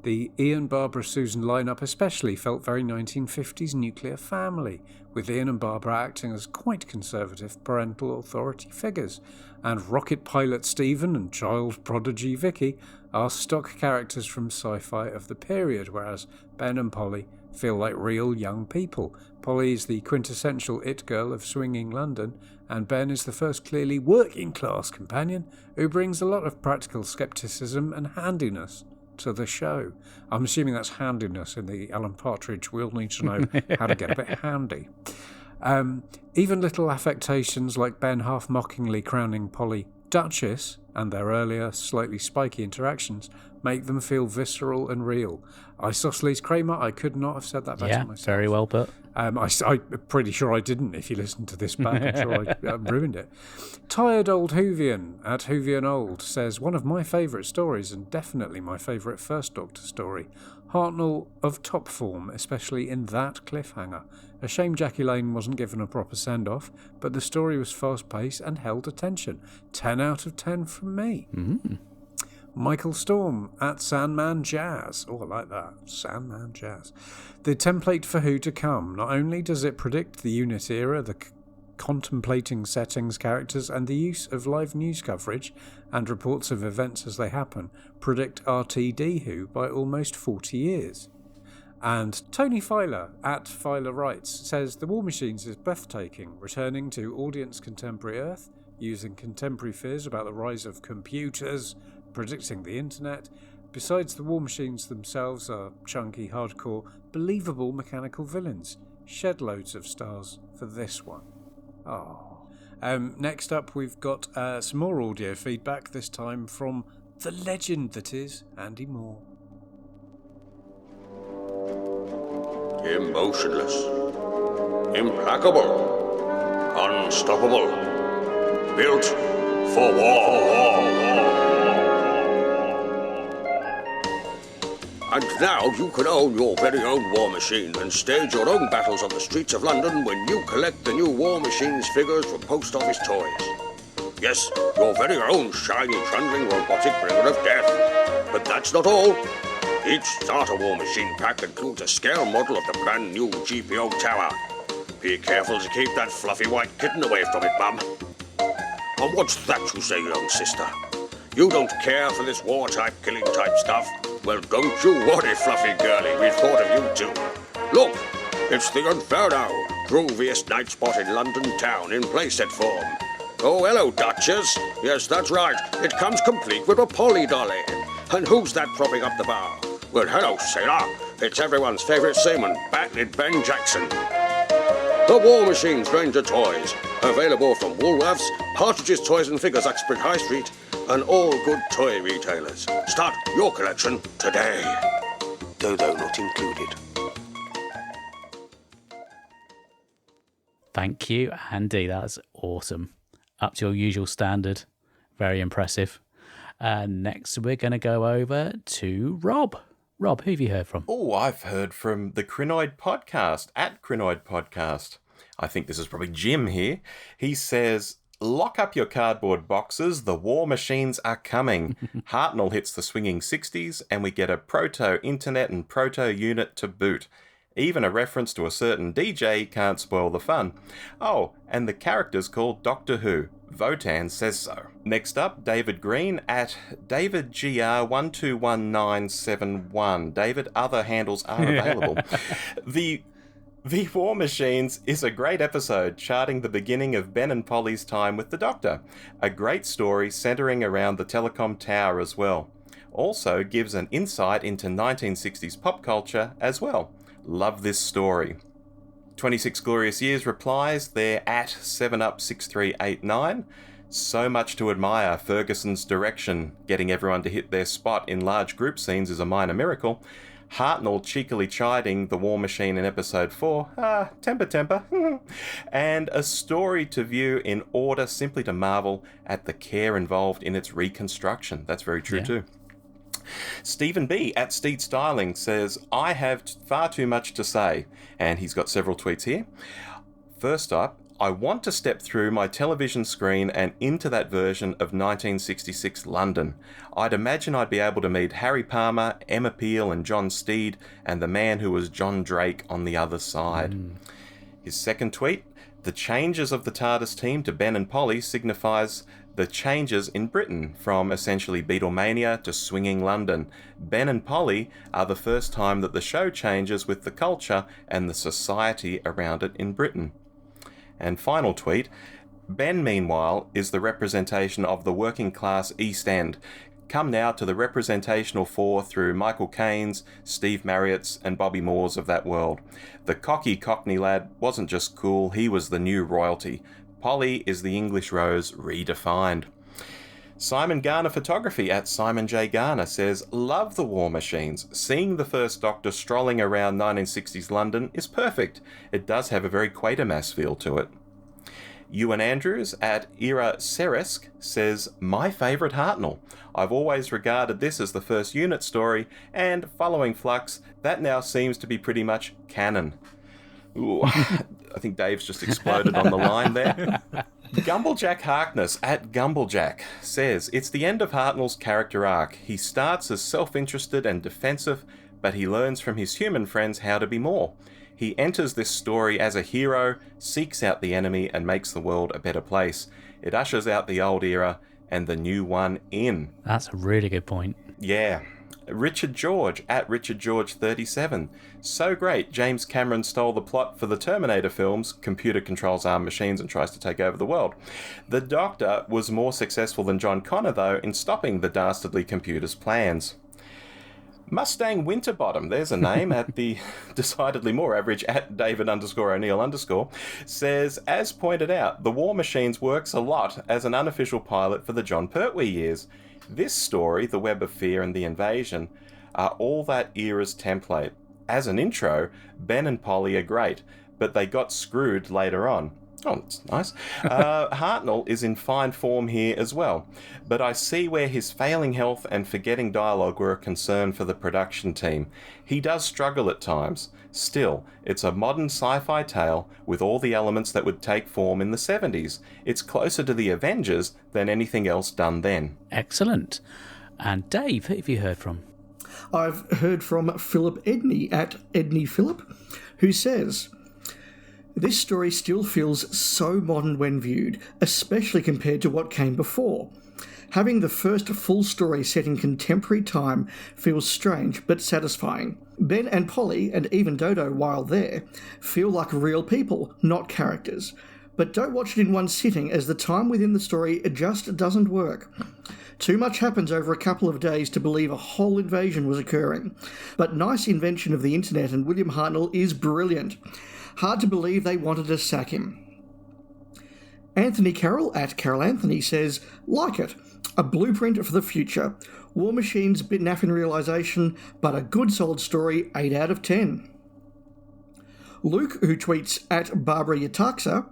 The Ian, Barbara, Susan lineup especially felt very 1950s nuclear family, with Ian and Barbara acting as quite conservative parental authority figures, and rocket pilot Stephen and child prodigy Vicky are stock characters from sci-fi of the period, whereas Ben and Polly feel like real young people. Polly is the quintessential it girl of swinging London, and Ben is the first clearly working class companion who brings a lot of practical scepticism and handiness to the show. I'm assuming that's handiness in the Alan Partridge, we'll need to know how to get a bit handy. Even little affectations like Ben half mockingly crowning Polly Duchess and their earlier, slightly spiky interactions make them feel visceral and real. Isosceles Kramer, I could not have said that better myself. Very well put. I'm pretty sure I didn't. If you listen to this back, I'm sure I ruined it. Tired Old Whovian at Whovian Old says, one of my favourite stories, and definitely my favourite First Doctor story. Hartnell of top form, especially in that cliffhanger. A shame Jackie Lane wasn't given a proper send-off, but the story was fast-paced and held attention. 10 out of 10 from me. Michael Storm at Sandman Jazz. Oh, I like that. Sandman Jazz. The template for Who to Come. Not only does it predict the unit era, the contemplating settings, characters, and the use of live news coverage and reports of events as they happen, predict RTD Who by almost 40 years. And Tony Filer at Filer Writes says The War Machines is breathtaking, returning to audience contemporary Earth, using contemporary fears about the rise of computers, predicting the internet. Besides, the War Machines themselves are chunky, hardcore, believable mechanical villains. Shed loads of stars for this one. Next up, we've got some more audio feedback, this time from the legend that is Andy Moore. Emotionless, implacable, unstoppable, built for war. And now you can own your very own war machine and stage your own battles on the streets of London when you collect the new War Machines figures from Post Office Toys. Yes, your very own shiny, trundling, robotic bringer of death. But that's not all. Each starter War Machine pack includes a scale model of the brand new GPO tower. Be careful to keep that fluffy white kitten away from it, Mum. And what's that you say, young sister? You don't care for this war-type, killing-type stuff? Well, don't you worry, fluffy girlie, we thought of you too. Look, it's the Inferno, grooviest night spot in London town in playset form. Oh, hello, Duchess. Yes, that's right, it comes complete with a Polly dolly. And who's that propping up the bar? Well, hello, sailor. It's everyone's favourite seaman, Batley Ben Jackson. The War Machines Ranger Toys, available from Woolworths, Partridge's Toys and Figures, Uxbridge High Street, and all good toy retailers. Start your collection today. Dodo not included. Thank you, Andy. That's awesome. Up to your usual standard. Very impressive. Next, we're going to go over to Rob. Rob, who have you heard from? Oh, I've heard from the Crinoid Podcast, at Crinoid Podcast. I think this is probably Jim here. He says, Lock up your cardboard boxes, the war machines are coming. Hartnell hits the swinging 60s, and we get a proto-internet and proto-unit to boot. Even a reference to a certain DJ can't spoil the fun. Oh, and the character's called Doctor Who. Votan says so. Next up, David Green at DavidGR121971. David, other handles are available. The War Machines is a great episode charting the beginning of Ben and Polly's time with the Doctor. A great story centering around the telecom tower as well. Also gives an insight into 1960s pop culture as well. Love this story. 26 Glorious Years replies, they're at 7up6389. So much to admire. Ferguson's direction, getting everyone to hit their spot in large group scenes is a minor miracle. Hartnell cheekily chiding the War Machine in episode 4, temper, and a story to view in order simply to marvel at the care involved in its reconstruction. That's very true too. Stephen B. at Steed Styling says, I have far too much to say, and he's got several tweets here. First up, I want to step through my television screen and into that version of 1966 London. I'd imagine I'd be able to meet Harry Palmer, Emma Peel and John Steed, and the man who was John Drake on the other side. His second tweet, the changes of the TARDIS team to Ben and Polly signifies the changes in Britain, from essentially Beatlemania to swinging London. Ben and Polly are the first time that the show changes with the culture and the society around it in Britain. And final tweet, Ben, meanwhile, is the representation of the working class East End. Come now to the representational four through Michael Caine's, Steve Marriott's and Bobby Moore's of that world. The cocky Cockney lad wasn't just cool, he was the new royalty. Polly is the English Rose redefined. Simon Garner Photography at Simon J. Garner says, love the War Machines. Seeing the first Doctor strolling around 1960s London is perfect. It does have a very Quatermass feel to it. Ewan Andrews at Era Ceresk says, my favourite Hartnell. I've always regarded this as the first unit story, and following Flux, that now seems to be pretty much canon. Ooh, I think Dave's just exploded on the line there. Gumblejack Harkness at Gumblejack says, it's the end of Hartnell's character arc. He starts as self-interested and defensive, but he learns from his human friends how to be more. He enters this story as a hero, seeks out the enemy, and makes the world a better place. It ushers out the old era and the new one in. That's a really good point. Yeah. Richard George at Richard George 37. So great, James Cameron stole the plot for the Terminator films, computer controls armed machines and tries to take over the world. The Doctor was more successful than John Connor, though, in stopping the dastardly computer's plans. Mustang Winterbottom, there's a name, at the decidedly more average at David_O'Neill_, says, as pointed out, the War Machines works a lot as an unofficial pilot for the John Pertwee years. This story, The Web of Fear and The Invasion, are all that era's template. As an intro, Ben and Polly are great, but they got screwed later on. Oh, that's nice. Hartnell is in fine form here as well, but I see where his failing health and forgetting dialogue were a concern for the production team. He does struggle at times. Still, it's a modern sci-fi tale with all the elements that would take form in the 70s. It's closer to the Avengers than anything else done then. Excellent. And Dave, who have you heard from? I've heard from Philip Edney at Edney Philip, who says, this story still feels so modern when viewed, especially compared to what came before. Having the first full story set in contemporary time feels strange but satisfying. Ben and Polly, and even Dodo while there, feel like real people, not characters. But don't watch it in one sitting, as the time within the story just doesn't work. Too much happens over a couple of days to believe a whole invasion was occurring. But nice invention of the internet, and William Hartnell is brilliant. Hard to believe they wanted to sack him. Anthony Carroll at Carol Anthony says, like it. A blueprint for the future. War Machines, bit naff in realisation, but a good solid story, 8 out of 10. Luke, who tweets at Barbara Yataxa,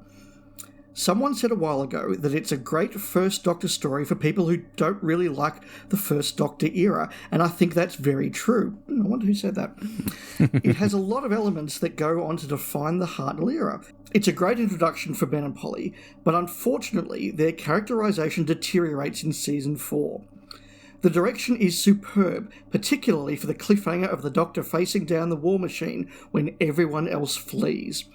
someone said a while ago that it's a great First Doctor story for people who don't really like the First Doctor era, and I think that's very true. I wonder who said that. It has a lot of elements that go on to define the Hartnell era. It's a great introduction for Ben and Polly, but unfortunately their characterisation deteriorates in Season 4. The direction is superb, particularly for the cliffhanger of the Doctor facing down the War Machine when everyone else flees.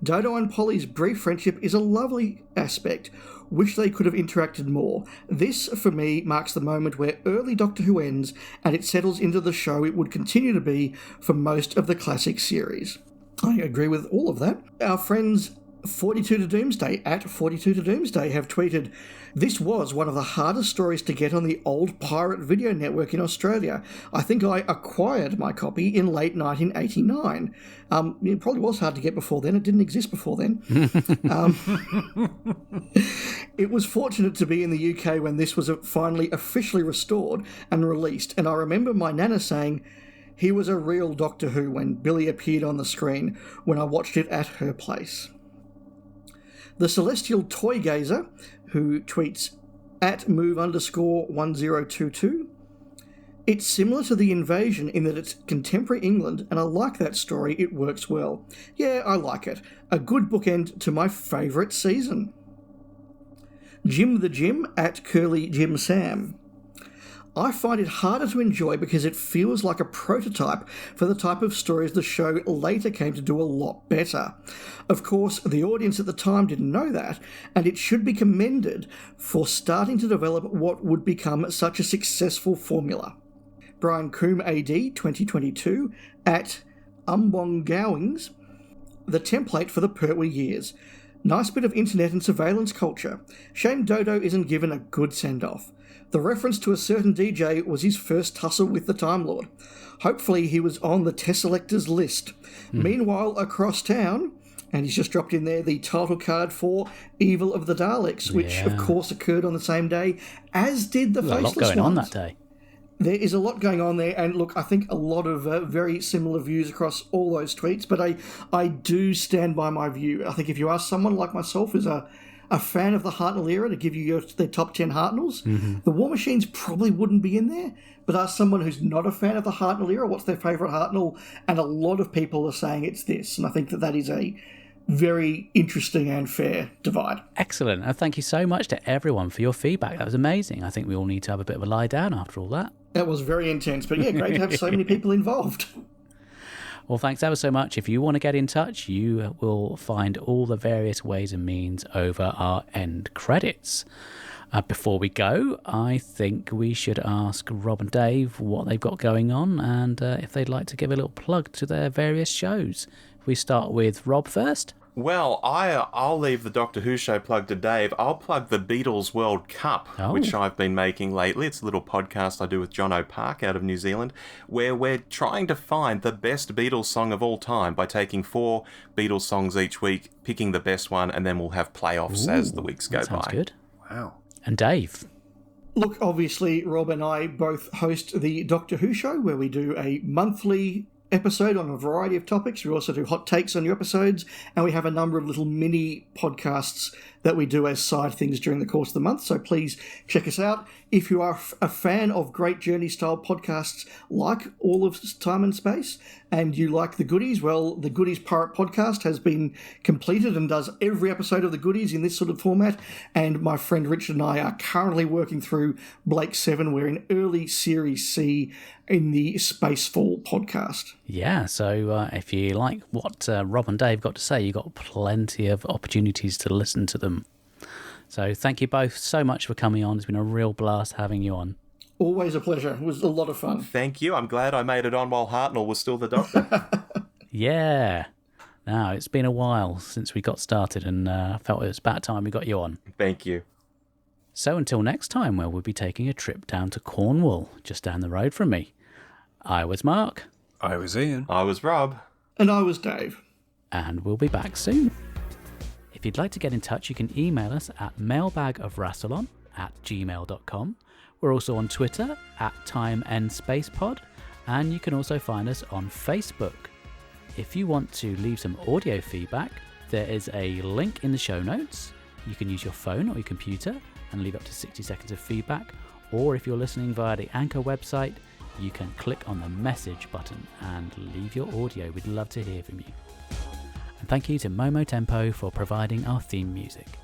Dodo and Polly's brief friendship is a lovely aspect. Wish they could have interacted more. This, for me, marks the moment where early Doctor Who ends and it settles into the show it would continue to be for most of the classic series. I agree with all of that. Our friends 42 to Doomsday at 42 to Doomsday have tweeted, "This was one of the hardest stories to get on the old pirate video network in Australia. I think I acquired my copy in late 1989. It probably was hard to get before then. It didn't exist before then. It was fortunate to be in the UK when this was finally officially restored and released, and I remember my nana saying, he was a real Doctor Who when Billy appeared on the screen when I watched it at her place." The Celestial Toy Gazer, who tweets at move_1022, "It's similar to The Invasion in that it's contemporary England, and I like that story, it works well. Yeah, I like it. A good bookend to my favourite season." Jim the Jim at Curly Jim Sam, "I find it harder to enjoy because it feels like a prototype for the type of stories the show later came to do a lot better. Of course, the audience at the time didn't know that, and it should be commended for starting to develop what would become such a successful formula." Brian Coombe AD 2022 at Umbong Gowings, "The template for the Pertwee years. Nice bit of internet and surveillance culture. Shame Dodo isn't given a good send-off. The reference to a certain DJ was his first tussle with the Time Lord. Hopefully he was on the Tesselectors list. Meanwhile, across town," and he's just dropped in there the title card for Evil of the Daleks, which of course occurred on the same day, as did the There's Faceless a lot going on ones. that day. There is a lot going on there, and look, I think a lot of very similar views across all those tweets, but I do stand by my view. I think if you ask someone like myself who's a fan of the Hartnell era to give you their top 10 Hartnells, the War Machines probably wouldn't be in there. But ask someone who's not a fan of the Hartnell era, what's their favourite Hartnell, and a lot of people are saying it's this. And I think that is a very interesting and fair divide. Excellent. And thank you so much to everyone for your feedback. That was amazing. I think we all need to have a bit of a lie down after all that. That was very intense, but yeah, great to have so many people involved. Well, thanks ever so much. If you want to get in touch, you will find all the various ways and means over our end credits. Before we go, I think we should ask Rob and Dave what they've got going on and if they'd like to give a little plug to their various shows. If we start with Rob first. Well, I'll leave the Doctor Who show plug to Dave. I'll plug the Beatles World Cup, which I've been making lately. It's a little podcast I do with John O'Park out of New Zealand, where we're trying to find the best Beatles song of all time by taking 4 Beatles songs each week, picking the best one, and then we'll have playoffs as the weeks go by. Sounds good. Wow. And Dave. Look, obviously, Rob and I both host the Doctor Who show, where we do a monthly episode on a variety of topics. We also do hot takes on new episodes, and we have a number of little mini podcasts that we do as side things during the course of the month, so please check us out. If you are a fan of Great Journey style podcasts like All of Time and Space, and you like The Goodies, well, The Goodies Pirate Podcast has been completed and does every episode of The Goodies in this sort of format, and my friend Richard and I are currently working through Blake 7. We're in early Series C in the Spacefall podcast. Yeah, so if you like what Rob and Dave got to say, you've got plenty of opportunities to listen to them. So thank you both so much for coming on. It's been a real blast having you on. Always a pleasure. It was a lot of fun. Thank you. I'm glad I made it on while Hartnell was still the Doctor. Yeah. Now, it's been a while since we got started, and I felt it was about time we got you on. Thank you. So until next time, where we'll be taking a trip down to Cornwall, just down the road from me. I was Mark. I was Ian. I was Rob. And I was Dave. And we'll be back soon. If you'd like to get in touch, you can email us at mailbagofrassilon@gmail.com. We're also on Twitter @TimeEndSpacePod, and you can also find us on Facebook. If you want to leave some audio feedback, there is a link in the show notes. You can use your phone or your computer and leave up to 60 seconds of feedback, or if you're listening via the Anchor website, you can click on the message button and leave your audio. We'd love to hear from you. And thank you to Momo Tempo for providing our theme music.